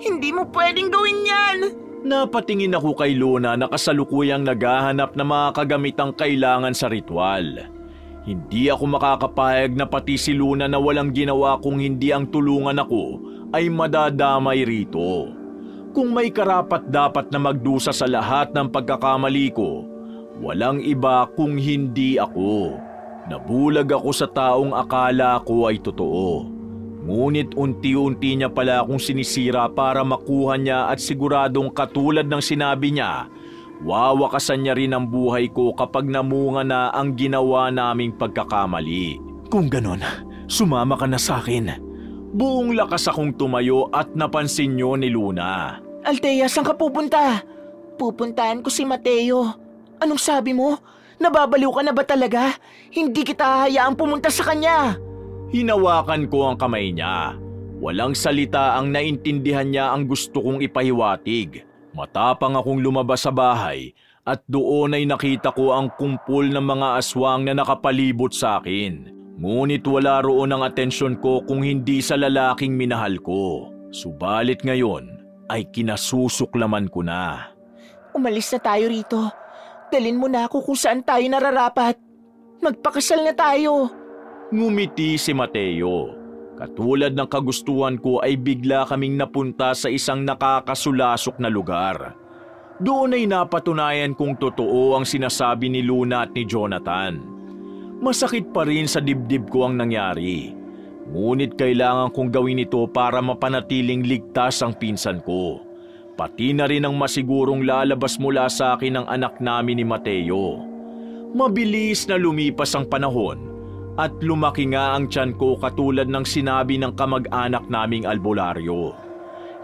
Hindi mo pwedeng gawin yan! Napatingin ako kay Luna na kasalukuyang naghahanap ng mga kagamitang kailangan sa ritual. Hindi ako makakapayag na pati si Luna na walang ginawa kung hindi ang tulungan ako ay madadamay rito. Kung may karapat dapat na magdusa sa lahat ng pagkakamali ko, walang iba kung hindi ako. Nabulag ako sa taong akala ko ay totoo. Ngunit unti-unti niya pala akong sinisira para makuha niya at siguradong katulad ng sinabi niya, wawakasan niya rin ang buhay ko kapag namunga na ang ginawa naming pagkakamali. Kung ganon, sumama ka na sa akin. Buong lakas akong tumayo at napansin niyo ni Luna. Althea, saan ka pupunta? Pupuntahan ko si Mateo. Anong sabi mo? Nababaliw ka na ba talaga? Hindi kita hahayaang pumunta sa kanya. Hinawakan ko ang kamay niya. Walang salita ang naintindihan niya ang gusto kong ipahiwatig. Matapang akong lumabas sa bahay at doon ay nakita ko ang kumpol ng mga aswang na nakapalibot sa akin. Ngunit wala roon ang atensyon ko kung hindi sa lalaking minahal ko. Subalit ngayon ay kinasusuklaman ko na. Umalis na tayo rito. Dalin mo na ako kung saan tayo nararapat. Magpakasal na tayo. Ngumiti si Mateo. Katulad ng kagustuhan ko ay bigla kaming napunta sa isang nakakasulasok na lugar. Doon ay napatunayan kong totoo ang sinasabi ni Luna at ni Jonathan. Masakit pa rin sa dibdib ko ang nangyari. Ngunit kailangan kong gawin ito para mapanatiling ligtas ang pinsan ko. Pati na rin ang masigurong lalabas mula sa akin ang anak namin ni Mateo. Mabilis na lumipas ang panahon. At lumaki nga ang tiyan ko katulad ng sinabi ng kamag-anak naming albularyo.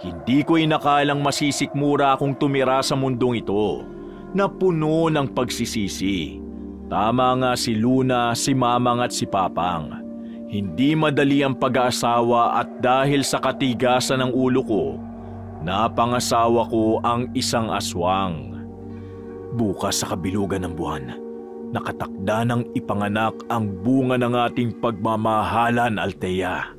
Hindi ko inakalang masisikmura akong tumira sa mundong ito, na puno ng pagsisisi. Tama nga si Luna, si Mamang at si Papang. Hindi madali ang pag-aasawa at dahil sa katigasan ng ulo ko, napangasawa ko ang isang aswang. Bukas sa kabilugan ng buwan, nakatakda ng ipanganak ang bunga ng ating pagmamahalan, Althea.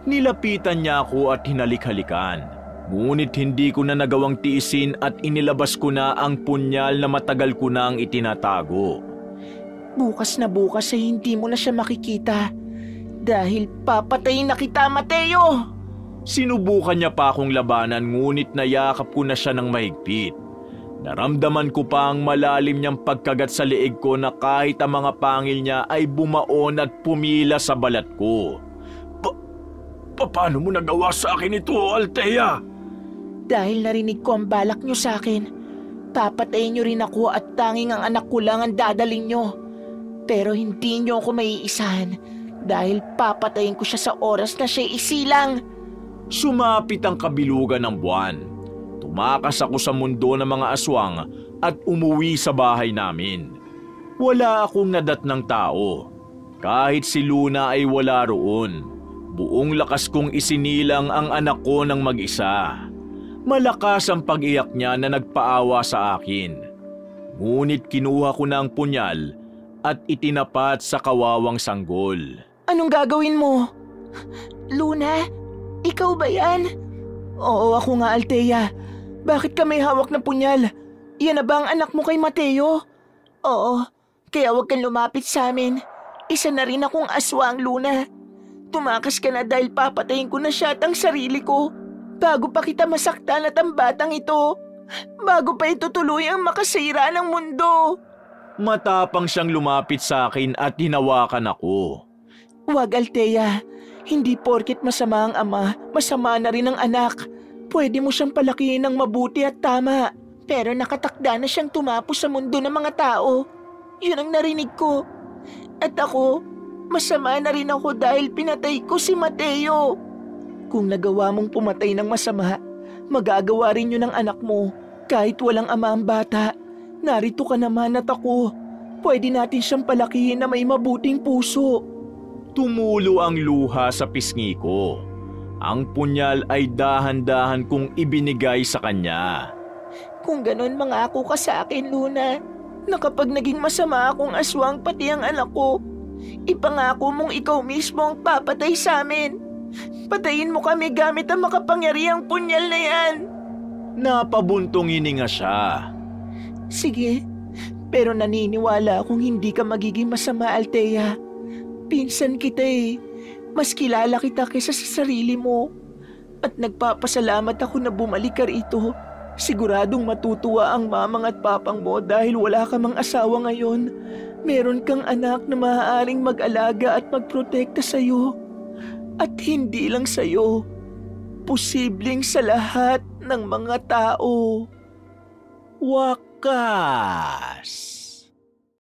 Nilapitan niya ako at hinalik-halikan. Ngunit hindi ko na nagawang tiisin at inilabas ko na ang punyal na matagal ko nang itinatago. Bukas na bukas ay hindi mo na siya makikita. Dahil papatayin na kita, Mateo! Sinubukan niya pa akong labanan ngunit nayakap ko na siya ng mahigpit. Naramdaman ko pa ang malalim niyang pagkagat sa leeg ko na kahit ang mga pangil niya ay bumaon at pumila sa balat ko. Paano mo nagawa sa akin ito, Althea? Dahil narinig ko ang balak niyo sa akin, papatayin niyo rin ako at tanging ang anak ko lang ang dadalhin niyo. Pero hindi niyo ako maiisahan dahil papatayin ko siya sa oras na siya isilang. Sumapit ang kabilugan ng buwan. Tumakas ako sa mundo ng mga aswang at umuwi sa bahay namin. Wala akong nadatnang tao. Kahit si Luna ay wala roon. Buong lakas kong isinilang ang anak ko ng mag-isa. Malakas ang pag-iyak niya na nagpaawa sa akin. Ngunit kinuha ko na ang punyal at itinapat sa kawawang sanggol. Anong gagawin mo? Luna, ikaw ba yan? Oo, ako nga, Althea. Bakit ka may hawak na punyal? Iyan na ba ang anak mo kay Mateo? Oo, kaya huwag kang lumapit sa amin. Isa na rin akong aswang, Luna. Tumakas ka na dahil papatayin ko na siya at ang sarili ko. Bago pa kita masaktan at ang batang ito. Bago pa ito tuluyang makasira ng mundo. Matapang siyang lumapit sa akin at hinawakan ako. Huwag, Althea. Hindi porket masama ang ama, masama na rin ang anak. Pwede mo siyang palakihin ng mabuti at tama. Pero nakatakda na siyang tumapos sa mundo ng mga tao. Yun ang narinig ko. At ako, masama na rin ako dahil pinatay ko si Mateo. Kung nagawa mong pumatay ng masama, magagawa rin yun ng anak mo. Kahit walang ama ang bata, narito ka naman at ako. Pwede natin siyang palakihin na may mabuting puso. Tumulo ang luha sa pisngi ko. Ang punyal ay dahan-dahan kong ibinigay sa kanya. Kung ganon mangako ka sa akin, Luna, na kapag naging masama akong aswang pati ang anak ko, ipangako mong ikaw mismo ang papatay sa amin. Patayin mo kami gamit ang makapangyarihang punyal na yan. Napabuntong hininga siya. Sige, pero naniniwala akong hindi ka magiging masama, Althea. Pinsan kita eh. Mas kilala kita kaysa sa sarili mo. At nagpapasalamat ako na bumalik ka rito. Siguradong matutuwa ang mamang at papang mo dahil wala ka mang asawa ngayon. Meron kang anak na maaaring mag-alaga at magprotekta sa'yo. At hindi lang sa'yo, posibleng sa lahat ng mga tao. Wakas!